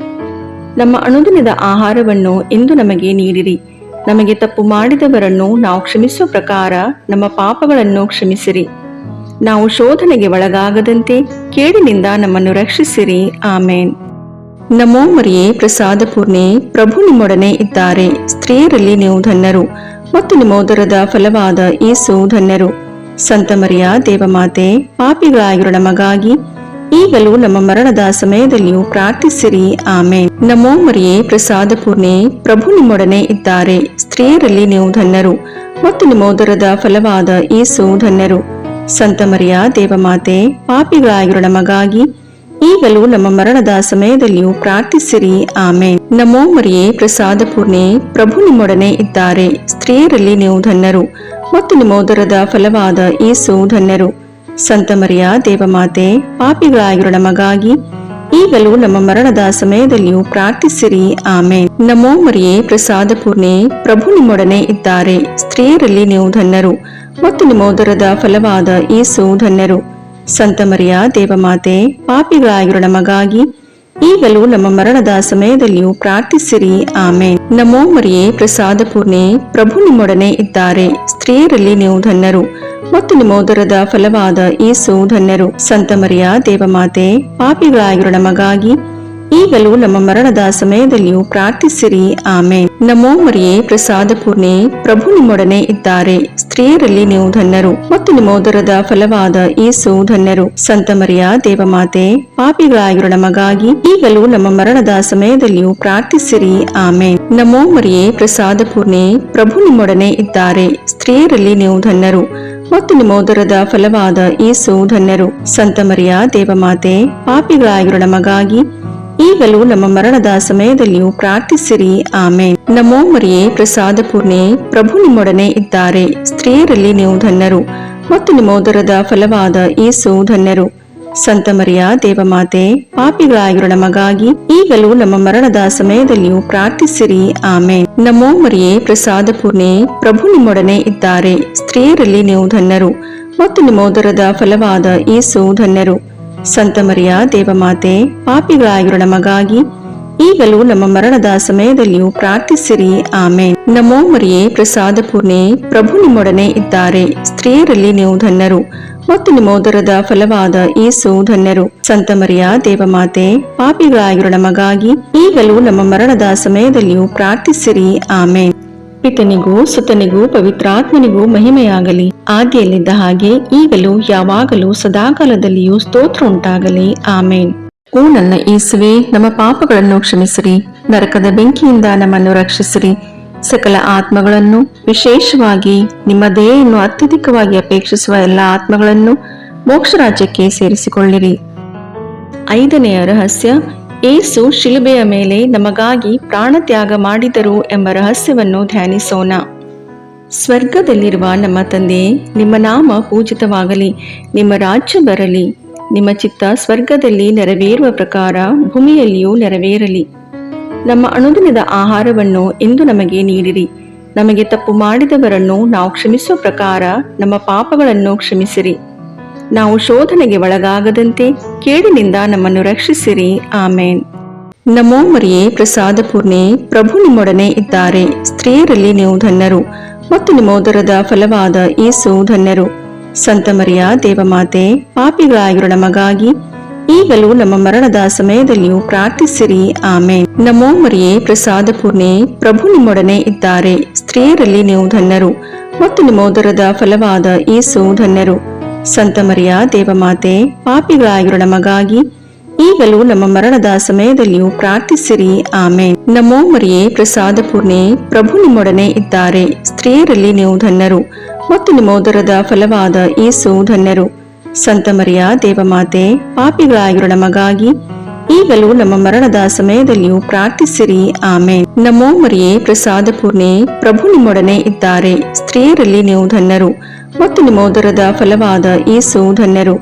ನಮ್ಮ ಅನುದಿನದ ಆಹಾರವನ್ನು ಇಂದು ನಮಗೆ ನೀಡಿರಿ. ನಮಗೆ ತಪ್ಪು ಮಾಡಿದವರನ್ನು ನಾವು ಕ್ಷಮಿಸುವ ಪ್ರಕಾರ ನಮ್ಮ ಪಾಪಗಳನ್ನು ಕ್ಷಮಿಸಿರಿ. ನಾವು ಶೋಧನೆಗೆ ಒಳಗಾಗದಂತೆ ಕೇಡಿನಿಂದ ನಮ್ಮನ್ನು ರಕ್ಷಿಸಿರಿ. ಆಮೇನ್. ನಮೋ ಮರಿಯೇ, ಪ್ರಸಾದ ಪೂರ್ಣೆ, ಪ್ರಭು ನಿಮ್ಮೊಡನೆ ಇದ್ದಾರೆ. ಸ್ತ್ರೀಯರಲ್ಲಿ ನೀವು ಧನ್ಯರು ಮತ್ತು ನಿಮ್ಮ ಉದರದ ಫಲವಾದ ಯೇಸು ಧನ್ಯರು. ಸಂತ ಮರಿಯ ದೇವಮಾತೆ, ಪಾಪಿಗಳಾಗಿರೋ ನಮಗಾಗಿ ಈಗಲೂ ನಮ್ಮ ಮರಣದ ಸಮಯದಲ್ಲಿಯೂ ಪ್ರಾರ್ಥಿಸಿರಿ. ಆಮೇನ್. ನಮೋ ಮರಿಯೇ, ಪ್ರಸಾದ ಪೂರ್ಣೆ, ಪ್ರಭು ನಿಮ್ಮೊಡನೆ ಇದ್ದಾರೆ. ಸ್ತ್ರೀಯರಲ್ಲಿ ನೀವು ಧನ್ಯರು ಮತ್ತು ನಿಮ್ಮ ಉದರದ ಫಲವಾದ ಯೇಸು ಧನ್ಯರು. ಸಂತ ಮರಿಯ ದೇವಮಾತೆ, ಪಾಪಿಗಳಾಗಿರೋ ನಮಗಾಗಿ ಈಗಲೂ ನಮ್ಮ ಮರಣದ ಸಮಯದಲ್ಲಿಯೂ ಪ್ರಾರ್ಥಿಸಿರಿ. ಆಮೇನ್. ನಮೋ ಮರಿಯೇ, ಪ್ರಸಾದ ಪೂರ್ಣೆ, ಪ್ರಭು ನಿಮ್ಮೊಡನೆ ಇದ್ದಾರೆ. ಸ್ತ್ರೀಯರಲ್ಲಿ ನೀವು ಧನ್ಯರು ಮತ್ತು ನಿಮ್ಮ ಉದರದ ಫಲವಾದ ಯೇಸು ಧನ್ಯರು. ಸಂತ ಮರಿಯ ದೇವಮಾತೆ, ಪಾಪಿಗಳಾಗಿರೋ ನಮಗಾಗಿ ಈಗಲೂ ನಮ್ಮ ಮರಣದ ಸಮಯದಲ್ಲಿಯೂ ಪ್ರಾರ್ಥಿಸಿರಿ. ಆಮೇನ್. ನಮೋ ಮರಿಯೇ, ಪ್ರಸಾದ ಪೂರ್ಣೆ, ಪ್ರಭು ನಿಮ್ಮೊಡನೆ ಇದ್ದಾರೆ. ಸ್ತ್ರೀಯರಲ್ಲಿ ನೀವು ಧನ್ಯರು ಮತ್ತು ನಿಮ್ಮ ಉದರದ ಫಲವಾದ ಯೇಸು ಧನ್ಯರು. ಸಂತ ಮರಿಯ ದೇವಮಾತೆ, ಪಾಪಿಗಳಾಗಿರೋ ನಮಗಾಗಿ ಈಗಲೂ ನಮ್ಮ ಮರಣದ ಸಮಯದಲ್ಲಿಯೂ ಪ್ರಾರ್ಥಿಸಿರಿ. ಆಮೇನ್. ನಮೋ ಮರಿಯೇ, ಪ್ರಸಾದ ಪೂರ್ಣೆ, ಪ್ರಭು ನಿಮ್ಮೊಡನೆ ಇದ್ದಾರೆ. ಸ್ತ್ರೀಯರಲ್ಲಿ ನೀವು ಧನ್ಯರು ಮತ್ತು ನಿಮ್ಮ ಉದರದ ಫಲವಾದ ಯೇಸು ಧನ್ಯರು. ಸಂತ ಮರಿಯ ದೇವಮಾತೆ, ಪಾಪಿಗಳಾಗಿರೋ ನಮಗಾಗಿ ಈಗಲೂ ನಮ್ಮ ಮರಣದ ಸಮಯದಲ್ಲಿಯೂ ಪ್ರಾರ್ಥಿಸಿರಿ. ಆಮೇನ್. ನಮೋ ಮರಿಯೇ, ಪ್ರಸಾದ ಪೂರ್ಣೆ, ಪ್ರಭು ನಿಮ್ಮೊಡನೆ ಇದ್ದಾರೆ. ಸ್ತ್ರೀಯರಲ್ಲಿ ನೀವು ಧನ್ಯರು ಮತ್ತು ನಿಮ್ಮ ಉದರದ ಫಲವಾದ ಯೇಸು ಧನ್ಯರು. ಸಂತ ಮರಿಯ ದೇವಮಾತೆ, ಪಾಪಿಗಳಾಗಿರೋ ನಮಗಾಗಿ ಈಗಲೂ ನಮ್ಮ ಮರಣದ ಸಮಯದಲ್ಲಿಯೂ ಪ್ರಾರ್ಥಿಸಿರಿ. ಆಮೇನ್. ನಮೋ ಮರಿಯೇ, ಪ್ರಸಾದ ಪೂರ್ಣೆ, ಪ್ರಭು ನಿಮ್ಮೊಡನೆ ಇದ್ದಾರೆ. ಸ್ತ್ರೀಯರಲ್ಲಿ ನೀವು ಧನ್ಯರು ಮತ್ತು ನಿಮ್ಮ ಉದರದ ಫಲವಾದ ಯೇಸು ಧನ್ಯರು. ಸಂತ ಮರಿಯ ದೇವಮಾತೆ, ಪಾಪಿಗಳಾಗಿರೋ ನಮಗಾಗಿ ಈಗಲೂ ನಮ್ಮ ಮರಣದ ಸಮಯದಲ್ಲಿಯೂ ಪ್ರಾರ್ಥಿಸಿರಿ. ಆಮೇನ್. ನಮೋ ಮರಿಯೇ, ಪ್ರಸಾದ ಪೂರ್ಣೆ, ಪ್ರಭು ನಿಮ್ಮೊಡನೆ ಇದ್ದಾರೆ. ಸ್ತ್ರೀಯರಲ್ಲಿ ನೀವು ಧನ್ಯರು ಮತ್ತು ನಿಮ್ಮ ಉದರದ ಫಲವಾದ ಯೇಸು ಧನ್ಯರು. ಸಂತ ಮರಿಯ ದೇವಮಾತೆ, ಪಾಪಿಗಳಾಗಿರೋ ನಮಗಾಗಿ ಈಗಲೂ ನಮ್ಮ ಮರಣದ ಸಮಯದಲ್ಲಿಯೂ ಪ್ರಾರ್ಥಿಸಿರಿ. ಆಮೇನ್. ನಮೋ ಮರಿಯೇ, ಪ್ರಸಾದ ಪೂರ್ಣೆ, ಪ್ರಭು ನಿಮ್ಮೊಡನೆ ಇದ್ದಾರೆ. ಸ್ತ್ರೀಯರಲ್ಲಿ ನೀವು ಧನ್ಯರು ಮತ್ತು ನಿಮ್ಮ ಉದರದ ಫಲವಾದ ಯೇಸು ಧನ್ಯರು. ಸಂತ ಮರಿಯ ದೇವಮಾತೆ, ಪಾಪಿಗಳಾಗಿರೋ ನಮಗಾಗಿ ಈಗಲೂ ನಮ್ಮ ಮರಣದ ಸಮಯದಲ್ಲಿಯೂ ಪ್ರಾರ್ಥಿಸಿರಿ. ಆಮೇನ್. ನಮೋ ಮರಿಯೇ, ಪ್ರಸಾದ ಪೂರ್ಣೆ, ಪ್ರಭು ನಿಮ್ಮೊಡನೆ ಇದ್ದಾರೆ. ಸ್ತ್ರೀಯರಲ್ಲಿ ನೀವು ಧನ್ಯರು ಮತ್ತು ನಿಮ್ಮ ಉದರದ ಫಲವಾದ ಯೇಸು ಧನ್ಯರು. ಸಂತ ಮರಿಯ ದೇವಮಾತೆ, ಪಾಪಿಗಳಾಗಿರೋ ನಮಗಾಗಿ ಈಗಲೂ ನಮ್ಮ ಮರಣದ ಸಮಯದಲ್ಲಿಯೂ ಪ್ರಾರ್ಥಿಸಿರಿ. ಆಮೇನ್. ಪಿತನಿಗೂ ಸುತನಿಗೂ ಪವಿತ್ರಾತ್ಮನಿಗೂ ಮಹಿಮೆಯಾಗಲಿ, ಆದಿಯಲ್ಲಿದ್ದ ಹಾಗೆ ಈಗಲೂ ಯಾವಾಗಲೂ ಸದಾಕಾಲದಲ್ಲಿಯೂ ಸ್ತೋತ್ರ ಉಂಟಾಗಲಿ. ಆಮೇನ್. ಓ ನನ್ನ ಯೇಸುವೆ, ನಮ್ಮ ಪಾಪಗಳನ್ನು ಕ್ಷಮಿಸಿರಿ, ನರಕದ ಬೆಂಕಿಯಿಂದ ನಮ್ಮನ್ನು ರಕ್ಷಿಸಿರಿ, ಸಕಲ ಆತ್ಮಗಳನ್ನು, ವಿಶೇಷವಾಗಿ ನಿಮ್ಮ ದಯೆಯನ್ನು ಅತ್ಯಧಿಕವಾಗಿ ಅಪೇಕ್ಷಿಸುವ ಎಲ್ಲ ಆತ್ಮಗಳನ್ನು ಮೋಕ್ಷ ರಾಜ್ಯಕ್ಕೆ ಸೇರಿಸಿಕೊಳ್ಳಿರಿ. 5ನೆಯ ರಹಸ್ಯ, ಯೇಸು ಶಿಲುಬೆಯ ಮೇಲೆ ನಮಗಾಗಿ ಪ್ರಾಣತ್ಯಾಗ ಮಾಡಿದರು ಎಂಬ ರಹಸ್ಯವನ್ನು ಧ್ಯಾನಿಸೋಣ. ಸ್ವರ್ಗದಲ್ಲಿರುವ ನಮ್ಮ ತಂದೆಯೇ, ನಿಮ್ಮ ನಾಮ ಪೂಜಿತವಾಗಲಿ, ನಿಮ್ಮ ರಾಜ್ಯ ಬರಲಿ, ನಿಮ್ಮ ಚಿತ್ತ ಸ್ವರ್ಗದಲ್ಲಿ ನೆರವೇರುವ ಪ್ರಕಾರ ಭೂಮಿಯಲ್ಲಿಯೂ ನೆರವೇರಲಿ. ನಮ್ಮ ಅನುದಿನದ ಆಹಾರವನ್ನು ಇಂದು ನಮಗೆ ನೀಡಿರಿ. ನಮಗೆ ತಪ್ಪು ಮಾಡಿದವರನ್ನು ನಾವು ಕ್ಷಮಿಸುವ ಪ್ರಕಾರ ನಮ್ಮ ಪಾಪಗಳನ್ನು ಕ್ಷಮಿಸಿರಿ. ನಾವು ಶೋಧನೆಗೆ ಒಳಗಾಗದಂತೆ ಕೇಡಿನಿಂದ ನಮ್ಮನ್ನು ರಕ್ಷಿಸಿರಿ. ಆಮೇನ್. ನಮೋ ಮರಿಯೇ, ಪ್ರಸಾದ ಪೂರ್ಣೆ, ಪ್ರಭು ನಿಮ್ಮೊಡನೆ ಇದ್ದಾರೆ. ಸ್ತ್ರೀಯರಲ್ಲಿ ನೀವು ಧನ್ಯರು ಮತ್ತು ನಿಮ್ಮ ಉದರದ ಫಲವಾದ ಯೇಸು ಧನ್ಯರು. ಸಂತ ಮರಿಯ ದೇವಮಾತೆ, ಪಾಪಿಗಳಾಗಿರೋ ನಮಗಾಗಿ ಈಗಲೂ ನಮ್ಮ ಮರಣದ ಸಮಯದಲ್ಲಿಯೂ ಪ್ರಾರ್ಥಿಸಿರಿ. ಆಮೇನ್. ನಮೋ ಮರಿಯೇ, ಪ್ರಸಾದ ಪೂರ್ಣೆ, ಪ್ರಭು ನಿಮ್ಮೊಡನೆ ಇದ್ದಾರೆ. ಸ್ತ್ರೀಯರಲ್ಲಿ ನೀವು ಧನ್ಯರು ಮತ್ತು ನಿಮ್ಮ ಉದರದ ಫಲವಾದ ಯೇಸು ಧನ್ಯರು. ಸಂತ ಮರಿಯ ದೇವಮಾತೆ, ಪಾಪಿಗಳಾಗಿರೋ ನಮಗಾಗಿ ಈಗಲೂ ನಮ್ಮ ಮರಣದ ಸಮಯದಲ್ಲಿಯೂ ಪ್ರಾರ್ಥಿಸಿರಿ. ಆಮೇನ್. ನಮೋ ಮರಿಯೇ, ಪ್ರಸಾದ ಪೂರ್ಣೆ, ಪ್ರಭು ನಿಮ್ಮೊಡನೆ ಇದ್ದಾರೆ. ಸ್ತ್ರೀಯರಲ್ಲಿ ನೀವು ಧನ್ಯರು ಮತ್ತು ನಿಮ್ಮ ಉದರದ ಫಲವಾದ ಯೇಸು ಧನ್ಯರು. ಸಂತ ಮರಿಯ ದೇವಮಾತೆ, ಪಾಪಿಗಳಾಗಿರೋ ನಮಗಾಗಿ ಈಗಲೂ ನಮ್ಮ ಮರಣದ ಸಮಯದಲ್ಲಿಯೂ ಪ್ರಾರ್ಥಿಸಿರಿ. ಆಮೇನ್. ನಮೋ ಮರಿಯೇ, ಪ್ರಸಾದ ಪೂರ್ಣೆ, ಪ್ರಭು ನಿಮ್ಮೊಡನೆ ಇದ್ದಾರೆ. ಸ್ತ್ರೀಯರಲ್ಲಿ ನೀವು ಧನ್ಯರು ಮತ್ತು ನಿಮ್ಮ ಉದರದ ಫಲವಾದ ಯೇಸು ಧನ್ಯರು.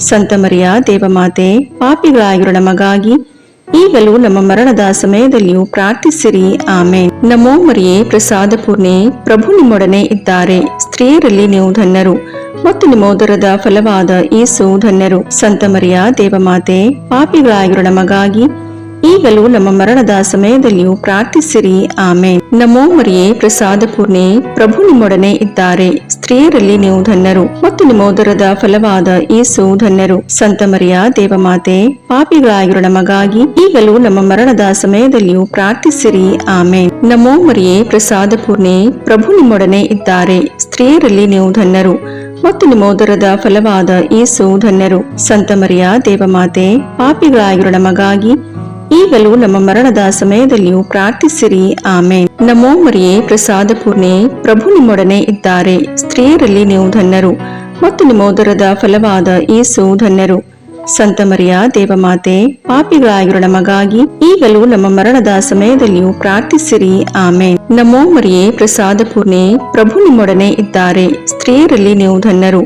ಸಂತ ಮರಿಯ ದೇವಮಾತೆ, ಪಾಪಿಗಳಾಗಿರೋ ನಮಗಾಗಿ ಈಗಲೂ ನಮ್ಮ ಮರಣದ ಸಮಯದಲ್ಲಿಯೂ ಪ್ರಾರ್ಥಿಸಿರಿ. ಆಮೇನ್. ನಮೋ ಮರಿಯೇ, ಪ್ರಸಾದ ಪೂರ್ಣೆ, ಪ್ರಭು ನಿಮ್ಮೊಡನೆ ಇದ್ದಾರೆ. ಸ್ತ್ರೀಯರಲ್ಲಿ ನೀವು ಧನ್ಯರು ಮತ್ತು ನಿಮ್ಮ ಉದರದ ಫಲವಾದ ಯೇಸು ಧನ್ಯರು. ಸಂತ ಮರಿಯ ದೇವಮಾತೆ, ಪಾಪಿಗಳಾಗಿರೋ ನಮಗಾಗಿ ಈಗಲೂ ನಮ್ಮ ಮರಣದ ಸಮಯದಲ್ಲಿಯೂ ಪ್ರಾರ್ಥಿಸಿರಿ. ಆಮೇನ್. ನಮೋ ಮರಿಯೇ, ಪ್ರಸಾದ ಪೂರ್ಣೆ, ಪ್ರಭು ನಿಮ್ಮೊಡನೆ ಇದ್ದಾರೆ. ಸ್ತ್ರೀಯರಲ್ಲಿ ನೀವು ಧನ್ಯರು ಮತ್ತು ನಿಮ್ಮ ಉದರದ ಫಲವಾದ ಯೇಸು ಧನ್ಯರು. ಸಂತ ಮರಿಯ ದೇವಮಾತೆ, ಪಾಪಿಗಳಾಗಿರೋ ನಮಗಾಗಿ ಈಗಲೂ ನಮ್ಮ ಮರಣದ ಸಮಯದಲ್ಲಿಯೂ ಪ್ರಾರ್ಥಿಸಿರಿ. ಆಮೇನ್. ನಮೋ ಮರಿಯೇ, ಪ್ರಸಾದ ಪೂರ್ಣೆ, ಪ್ರಭು ನಿಮ್ಮೊಡನೆ ಇದ್ದಾರೆ. ಸ್ತ್ರೀಯರಲ್ಲಿ ನೀವು ಧನ್ಯರು ಮತ್ತು ನಿಮ್ಮ ಉದರದ ಫಲವಾದ ಯೇಸು ಧನ್ಯರು. ಸಂತ ಮರಿಯ ದೇವಮಾತೆ, ಪಾಪಿಗಳಾಗಿರೋ ನಮಗಾಗಿ ಈಗಲೂ ನಮ್ಮ ಮರಣದ ಸಮಯದಲ್ಲಿಯೂ ಪ್ರಾರ್ಥಿಸಿರಿ. ಆಮೇನ್. ನಮೋ ಮರಿಯೇ, ಪ್ರಸಾದ ಪೂರ್ಣೆ, ಪ್ರಭು ನಿಮ್ಮೊಡನೆ ಇದ್ದಾರೆ. ಸ್ತ್ರೀಯರಲ್ಲಿ ನೀವು ಧನ್ಯರು ಮತ್ತು ನಿಮ್ಮ ಉದರದ ಫಲವಾದ ಯೇಸು ಧನ್ಯರು. ಸಂತ ಮರಿಯ ದೇವಮಾತೆ, ಪಾಪಿಗಳಾಗಿರೋ ನಮಗಾಗಿ ಈಗಲೂ ನಮ್ಮ ಮರಣದ ಸಮಯದಲ್ಲಿಯೂ ಪ್ರಾರ್ಥಿಸಿರಿ. ಆಮೇನ್. ನಮೋ ಮರಿಯೇ, ಪ್ರಸಾದ ಪೂರ್ಣೆ, ಪ್ರಭು ನಿಮ್ಮೊಡನೆ ಇದ್ದಾರೆ. ಸ್ತ್ರೀಯರಲ್ಲಿ ನೀವು ಧನ್ಯರು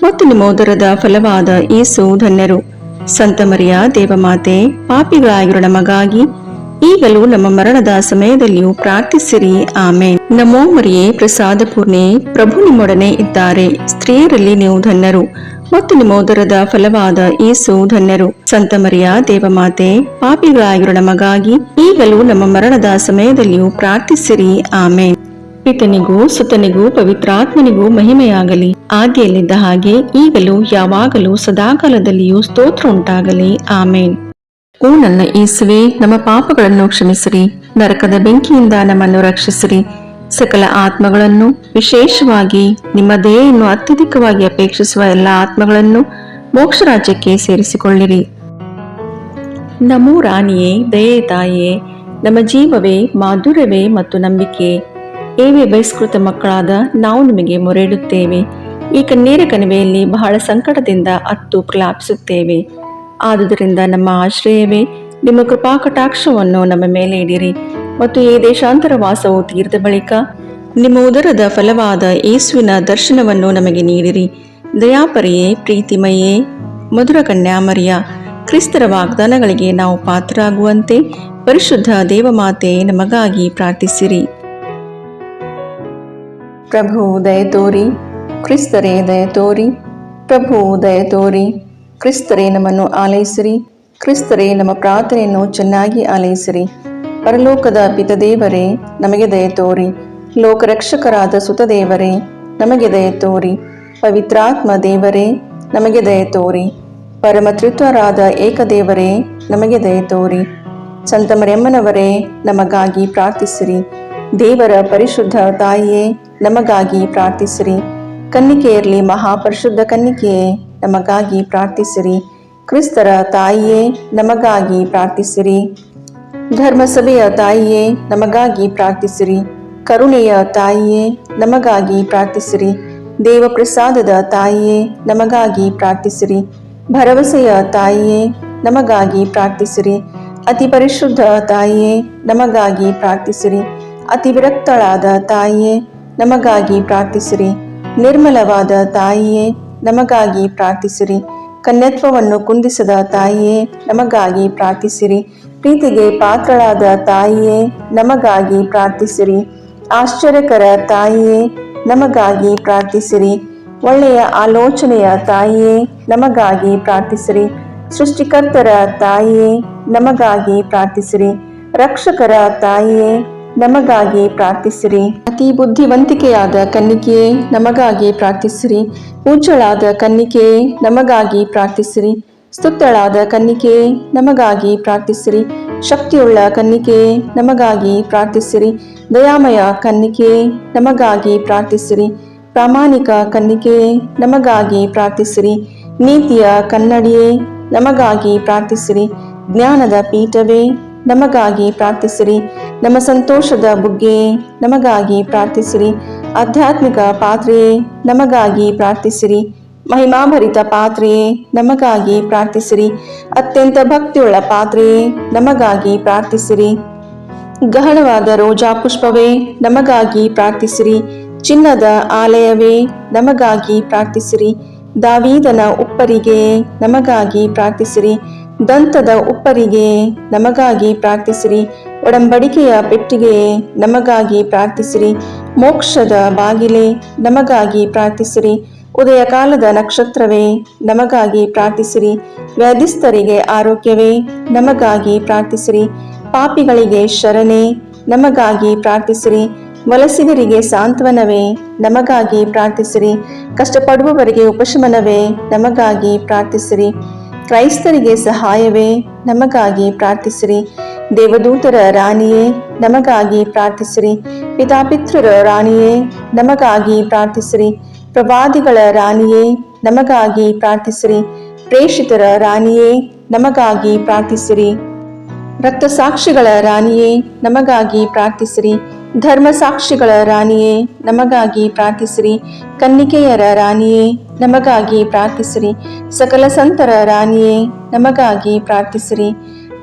ಮತ್ತು ನಿಮ್ಮ ಉದರದ ಫಲವಾದ ಯೇಸು ಧನ್ಯರು. ಸಂತ ಮರಿಯ ದೇವಮಾತೆ, ಪಾಪಿಗಳಾಗಿರೋ ನಮಗಾಗಿ ಈಗಲೂ ನಮ್ಮ ಮರಣದ ಸಮಯದಲ್ಲಿಯೂ ಪ್ರಾರ್ಥಿಸಿರಿ. ಆಮೇನ್. ನಮೋ ಮರಿಯೇ, ಪ್ರಸಾದ ಪೂರ್ಣೆ, ಪ್ರಭು ನಿಮ್ಮೊಡನೆ ಇದ್ದಾರೆ. ಸ್ತ್ರೀಯರಲ್ಲಿ ನೀವು ಧನ್ಯರು ಮತ್ತು ನಿಮ್ಮ ಉದರದ ಫಲವಾದ ಯೇಸು ಧನ್ಯರು. ಸಂತ ಮರಿಯ ದೇವಮಾತೆ, ಪಾಪಿಗಳಾಗಿರೋ ನಮಗಾಗಿ ಈಗಲೂ ನಮ್ಮ ಮರಣದ ಸಮಯದಲ್ಲಿಯೂ ಪ್ರಾರ್ಥಿಸಿರಿ. ಆಮೇನ್. ಪಿತನಿಗೂ ಸುತನಿಗೂ ಪವಿತ್ರಾತ್ಮನಿಗೂ ಮಹಿಮೆಯಾಗಲಿ, ಆದಿಯಲ್ಲಿದ್ದ ಹಾಗೆ ಈಗಲೂ ಯಾವಾಗಲೂ ಸದಾಕಾಲದಲ್ಲಿಯೂ ಸ್ತೋತ್ರ ಉಂಟಾಗಲಿ. ಆಮೇನ್. ಓ ನನ್ನ ಯೇಸುವೆ, ನಮ್ಮ ಪಾಪಗಳನ್ನು ಕ್ಷಮಿಸಿರಿ, ನರಕದ ಬೆಂಕಿಯಿಂದ ನಮ್ಮನ್ನು ರಕ್ಷಿಸಿರಿ, ಸಕಲ ಆತ್ಮಗಳನ್ನು, ವಿಶೇಷವಾಗಿ ನಿಮ್ಮ ದಯೆಯನ್ನು ಅತ್ಯಧಿಕವಾಗಿ ಅಪೇಕ್ಷಿಸುವ ಎಲ್ಲ ಆತ್ಮಗಳನ್ನು ಮೋಕ್ಷ ರಾಜ್ಯಕ್ಕೆ ಸೇರಿಸಿಕೊಳ್ಳಿರಿ. ನಮೋ ರಾಣಿಯೇ, ದಯೆ ತಾಯಿಯೇ, ನಮ್ಮ ಜೀವವೇ, ಮಾಧುರ್ಯವೇ ಮತ್ತು ನಂಬಿಕೆ, ಏವೇ ಬಹಿಷ್ಕೃತ ಮಕ್ಕಳಾದ ನಾವು ನಿಮಗೆ ಮೊರೆಯಿಡುತ್ತೇವೆ. ಈ ಕಣ್ಣೀರ ಕಣಿವೆಯಲ್ಲಿ ಬಹಳ ಸಂಕಟದಿಂದ ಅತ್ತು ಪ್ರಲಾಪಿಸುತ್ತೇವೆ. ಆದುದರಿಂದ ನಮ್ಮ ಆಶ್ರಯವೇ, ನಿಮ್ಮ ಕೃಪಾ ಕಟಾಕ್ಷವನ್ನು ನಮ್ಮ ಮೇಲೆ ಇಡಿರಿ ಮತ್ತು ಈ ದೇಶಾಂತರ ವಾಸವು ತೀರ್ದ ಬಳಿಕ ನಿಮ್ಮ ಉದರದ ಫಲವಾದ ಯೇಸುವಿನ ದರ್ಶನವನ್ನು ನಮಗೆ ನೀಡಿರಿ. ದಯಾಪರಿಯೇ, ಪ್ರೀತಿಮಯೇ, ಮಧುರ ಕನ್ಯಾಮರಿಯ, ಕ್ರಿಸ್ತರ ವಾಗ್ದಾನಗಳಿಗೆ ನಾವು ಪಾತ್ರರಾಗುವಂತೆ ಪರಿಶುದ್ಧ ದೇವಮಾತೆ ನಮಗಾಗಿ ಪ್ರಾರ್ಥಿಸಿರಿ. ಪ್ರಭು ದಯ ತೋರಿ, ಕ್ರಿಸ್ತರೇ ದಯ ತೋರಿ, ಪ್ರಭು ದಯ ತೋರಿ, ಕ್ರಿಸ್ತರೇ ನಮ್ಮನ್ನು ಆಲೈಸಿರಿ, ಕ್ರಿಸ್ತರೇ ನಮ್ಮ ಪ್ರಾರ್ಥನೆಯನ್ನು ಚೆನ್ನಾಗಿ ಆಲೈಸಿರಿ. ಪರಲೋಕದ ಪಿತದೇವರೇ, ನಮಗೆ ದಯ ತೋರಿ. ಲೋಕರಕ್ಷಕರಾದ ಸುತದೇವರೇ, ನಮಗೆ ದಯ ತೋರಿ. ಪವಿತ್ರಾತ್ಮ ದೇವರೇ, ನಮಗೆ ದಯ ತೋರಿ. ಪರಮತ್ರಿತ್ವರಾದ ಏಕದೇವರೇ, ನಮಗೆ ದಯ ತೋರಿ. ಸಂತ ಮರಿಯಮ್ಮನವರೇ, ನಮಗಾಗಿ ಪ್ರಾರ್ಥಿಸಿರಿ. ದೇವರ ಪರಿಶುದ್ಧ ತಾಯಿಯೇ, ನಮಗಾಗಿ ಪ್ರಾರ್ಥಿಸಿರಿ. ಕನ್ನಿಕೆಯರಲ್ಲಿ ಮಹಾಪರಿಶುದ್ಧ ಕನ್ನಿಕೆಯೇ, ನಮಗಾಗಿ ಪ್ರಾರ್ಥಿಸಿರಿ. ಕ್ರಿಸ್ತರ ತಾಯಿಯೇ, ನಮಗಾಗಿ ಪ್ರಾರ್ಥಿಸಿರಿ. ಧರ್ಮಸಭೆಯ ತಾಯಿಯೇ, ನಮಗಾಗಿ ಪ್ರಾರ್ಥಿಸಿರಿ. ಕರುಣೆಯ ತಾಯಿಯೇ, ನಮಗಾಗಿ ಪ್ರಾರ್ಥಿಸಿರಿ. ದೇವಪ್ರಸಾದದ ತಾಯಿಯೇ, ನಮಗಾಗಿ ಪ್ರಾರ್ಥಿಸಿರಿ. ಭರವಸೆಯ ತಾಯಿಯೇ, ನಮಗಾಗಿ ಪ್ರಾರ್ಥಿಸಿರಿ. ಅತಿ ಪರಿಶುದ್ಧ ತಾಯಿಯೇ, ನಮಗಾಗಿ ಪ್ರಾರ್ಥಿಸಿರಿ. ಅತಿ ವಿರಕ್ತಳಾದ ತಾಯಿಯೇ, ನಮಗಾಗಿ ಪ್ರಾರ್ಥಿಸಿರಿ. ನಿರ್ಮಲವಾದ ತಾಯಿಯೇ, ನಮಗಾಗಿ ಪ್ರಾರ್ಥಿಸಿರಿ. ಕನ್ಯತ್ವವನ್ನು ಕುಂದಿಸದ ತಾಯಿಯೇ, ನಮಗಾಗಿ ಪ್ರಾರ್ಥಿಸಿರಿ. ಪ್ರೀತಿಗೆ ಪಾತ್ರಳಾದ ತಾಯಿಯೇ, ನಮಗಾಗಿ ಪ್ರಾರ್ಥಿಸಿರಿ. ಆಶ್ಚರ್ಯಕರ ತಾಯಿಯೇ, ನಮಗಾಗಿ ಪ್ರಾರ್ಥಿಸಿರಿ. ಒಳ್ಳೆಯ ಆಲೋಚನೆಯ ತಾಯಿಯೇ, ನಮಗಾಗಿ ಪ್ರಾರ್ಥಿಸಿರಿ. ಸೃಷ್ಟಿಕರ್ತರ ತಾಯಿಯೇ, ನಮಗಾಗಿ ಪ್ರಾರ್ಥಿಸಿರಿ. ರಕ್ಷಕರ ತಾಯಿಯೇ, ನಮಗಾಗಿ ಪ್ರಾರ್ಥಿಸಿರಿ. ಅತಿ ಬುದ್ಧಿವಂತಿಕೆಯಾದ ಕನ್ನಿಕೆಯೇ, ನಮಗಾಗಿ ಪ್ರಾರ್ಥಿಸಿರಿ. ಪೂಜ್ಯಳಾದ ಕನ್ನಿಕೆಯೇ, ನಮಗಾಗಿ ಪ್ರಾರ್ಥಿಸಿರಿ. ಸ್ತುತ್ಯಳಾದ ಕನ್ನಿಕೆಯೇ, ನಮಗಾಗಿ ಪ್ರಾರ್ಥಿಸಿರಿ. ಶಕ್ತಿಯುಳ್ಳ ಕನ್ನಿಕೆಯೇ, ನಮಗಾಗಿ ಪ್ರಾರ್ಥಿಸಿರಿ. ದಯಾಮಯ ಕನ್ನಿಕೆಯೇ, ನಮಗಾಗಿ ಪ್ರಾರ್ಥಿಸಿರಿ. ಪ್ರಾಮಾಣಿಕ ಕನ್ನಿಕೆಯೇ, ನಮಗಾಗಿ ಪ್ರಾರ್ಥಿಸಿರಿ. ನೀತಿಯ ಕನ್ನಡಿಯೇ, ನಮಗಾಗಿ ಪ್ರಾರ್ಥಿಸಿರಿ. ಜ್ಞಾನದ ಪೀಠವೇ, ನಮಗಾಗಿ ಪ್ರಾರ್ಥಿಸಿರಿ. ನಮ್ಮ ಸಂತೋಷದ ಬುಗ್ಗೆಯೇ, ನಮಗಾಗಿ ಪ್ರಾರ್ಥಿಸಿರಿ. ಆಧ್ಯಾತ್ಮಿಕ ಪಾತ್ರೆಯೇ, ನಮಗಾಗಿ ಪ್ರಾರ್ಥಿಸಿರಿ. ಮಹಿಮಾಭರಿತ ಪಾತ್ರೆಯೇ, ನಮಗಾಗಿ ಪ್ರಾರ್ಥಿಸಿರಿ. ಅತ್ಯಂತ ಭಕ್ತಿಯುಳ್ಳ ಪಾತ್ರೆಯೇ, ನಮಗಾಗಿ ಪ್ರಾರ್ಥಿಸಿರಿ. ಗಹನವಾದ ರೋಜಾ ಪುಷ್ಪವೇ, ನಮಗಾಗಿ ಪ್ರಾರ್ಥಿಸಿರಿ. ಚಿನ್ನದ ಆಲಯವೇ, ನಮಗಾಗಿ ಪ್ರಾರ್ಥಿಸಿರಿ. ದಾವೀದನ ಉಪ್ಪರಿಗೆಯೇ, ನಮಗಾಗಿ ಪ್ರಾರ್ಥಿಸಿರಿ. ದಂತದ ಉಪ್ಪರಿಗೆಯೇ, ನಮಗಾಗಿ ಪ್ರಾರ್ಥಿಸಿರಿ. ಒಡಂಬಡಿಕೆಯ ಪೆಟ್ಟಿಗೆಯೇ, ನಮಗಾಗಿ ಪ್ರಾರ್ಥಿಸಿರಿ. ಮೋಕ್ಷದ ಬಾಗಿಲೇ, ನಮಗಾಗಿ ಪ್ರಾರ್ಥಿಸಿರಿ. ಉದಯ ಕಾಲದ ನಕ್ಷತ್ರವೇ, ನಮಗಾಗಿ ಪ್ರಾರ್ಥಿಸಿರಿ. ವ್ಯಾಧಿಸ್ಥರಿಗೆ ಆರೋಗ್ಯವೇ, ನಮಗಾಗಿ ಪ್ರಾರ್ಥಿಸಿರಿ. ಪಾಪಿಗಳಿಗೆ ಶರಣೆ, ನಮಗಾಗಿ ಪ್ರಾರ್ಥಿಸಿರಿ. ವಲಸಿಗರಿಗೆ ಸಾಂತ್ವನವೇ, ನಮಗಾಗಿ ಪ್ರಾರ್ಥಿಸಿರಿ. ಕಷ್ಟಪಡುವವರಿಗೆ ಉಪಶಮನವೇ, ನಮಗಾಗಿ ಪ್ರಾರ್ಥಿಸಿರಿ. ಕ್ರೈಸ್ತರಿಗೆ ಸಹಾಯವೇ, ನಮಗಾಗಿ ಪ್ರಾರ್ಥಿಸಿರಿ. ದೇವದೂತರ ರಾಣಿಯೇ, ನಮಗಾಗಿ ಪ್ರಾರ್ಥಿಸಿರಿ. ಪಿತಾಪಿತೃರ ರಾಣಿಯೇ, ನಮಗಾಗಿ ಪ್ರಾರ್ಥಿಸಿರಿ. ಪ್ರವಾದಿಗಳ ರಾಣಿಯೇ ನಮಗಾಗಿ ಪ್ರಾರ್ಥಿಸಿರಿ. ಪ್ರೇಷಿತರ ರಾಣಿಯೇ ನಮಗಾಗಿ ಪ್ರಾರ್ಥಿಸಿರಿ. ರಕ್ತಸಾಕ್ಷಿಗಳ ರಾಣಿಯೇ ನಮಗಾಗಿ ಪ್ರಾರ್ಥಿಸಿರಿ. ಧರ್ಮಸಾಕ್ಷಿಗಳ ರಾಣಿಯೇ ನಮಗಾಗಿ ಪ್ರಾರ್ಥಿಸಿರಿ. ಕನ್ನಿಕೆಯರ ರಾಣಿಯೇ ನಮಗಾಗಿ ಪ್ರಾರ್ಥಿಸಿರಿ. ಸಕಲ ಸಂತರ ರಾಣಿಯೇ ನಮಗಾಗಿ ಪ್ರಾರ್ಥಿಸಿರಿ.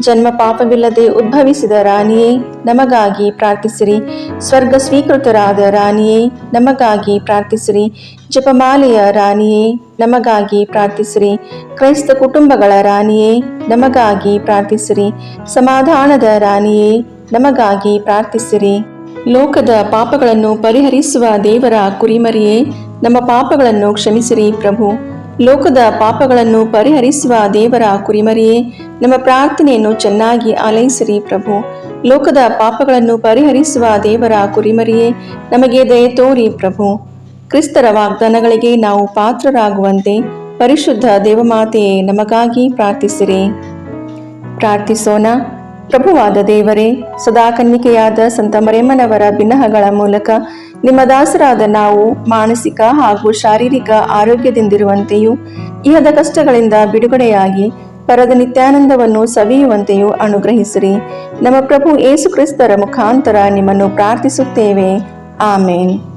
ಜನ್ಮ ಪಾಪವಿಲ್ಲದೆ ಉದ್ಭವಿಸಿದ ರಾಣಿಯೇ ನಮಗಾಗಿ ಪ್ರಾರ್ಥಿಸಿರಿ. ಸ್ವರ್ಗ ಸ್ವೀಕೃತರಾದ ರಾಣಿಯೇ ನಮಗಾಗಿ ಪ್ರಾರ್ಥಿಸಿರಿ. ಜಪಮಾಲೆಯ ರಾಣಿಯೇ ನಮಗಾಗಿ ಪ್ರಾರ್ಥಿಸಿರಿ. ಕ್ರೈಸ್ತ ಕುಟುಂಬಗಳ ರಾಣಿಯೇ ನಮಗಾಗಿ ಪ್ರಾರ್ಥಿಸಿರಿ. ಸಮಾಧಾನದ ರಾಣಿಯೇ ನಮಗಾಗಿ ಪ್ರಾರ್ಥಿಸಿರಿ. ಲೋಕದ ಪಾಪಗಳನ್ನು ಪರಿಹರಿಸುವ ದೇವರ ಕುರಿಮರಿಯೇ ನಮ್ಮ ಪಾಪಗಳನ್ನು ಕ್ಷಮಿಸಿರಿ ಪ್ರಭು. ಲೋಕದ ಪಾಪಗಳನ್ನು ಪರಿಹರಿಸುವ ದೇವರ ಕುರಿಮರಿಯೇ ನಮ್ಮ ಪ್ರಾರ್ಥನೆಯನ್ನು ಚೆನ್ನಾಗಿ ಆಲೈಸಿರಿ ಪ್ರಭು. ಲೋಕದ ಪಾಪಗಳನ್ನು ಪರಿಹರಿಸುವ ದೇವರ ಕುರಿಮರಿಯೇ ನಮಗೆ ದಯೆ ತೋರಿ ಪ್ರಭು. ಕ್ರಿಸ್ತರ ವಾಗ್ದಾನಗಳಿಗೆ ನಾವು ಪಾತ್ರರಾಗುವಂತೆ ಪರಿಶುದ್ಧ ದೇವಮಾತೆಯೇ ನಮಗಾಗಿ ಪ್ರಾರ್ಥಿಸಿರಿ. ಪ್ರಾರ್ಥಿಸೋಣ. ಪ್ರಭುವಾದ ದೇವರೇ, ಸದಾ ಕನ್ನಿಕೆಯಾದ ಸಂತ ಮರಿಯಮ್ಮನವರ ಬಿನ್ನಹಗಳ ಮೂಲಕ ನಿಮ್ಮ ದಾಸರಾದ ನಾವು ಮಾನಸಿಕ ಹಾಗೂ ಶಾರೀರಿಕ ಆರೋಗ್ಯದಿಂದಿರುವಂತೆಯೂ ಇಹದ ಕಷ್ಟಗಳಿಂದ ಬಿಡುಗಡೆಯಾಗಿ ಪರದ ನಿತ್ಯಾನಂದವನ್ನು ಸವಿಯುವಂತೆಯೂ ಅನುಗ್ರಹಿಸಿರಿ. ನಮ್ಮ ಪ್ರಭು ಯೇಸು ಕ್ರಿಸ್ತರ ಮುಖಾಂತರ ನಿಮ್ಮನ್ನು ಪ್ರಾರ್ಥಿಸುತ್ತೇವೆ. ಆಮೇನ್.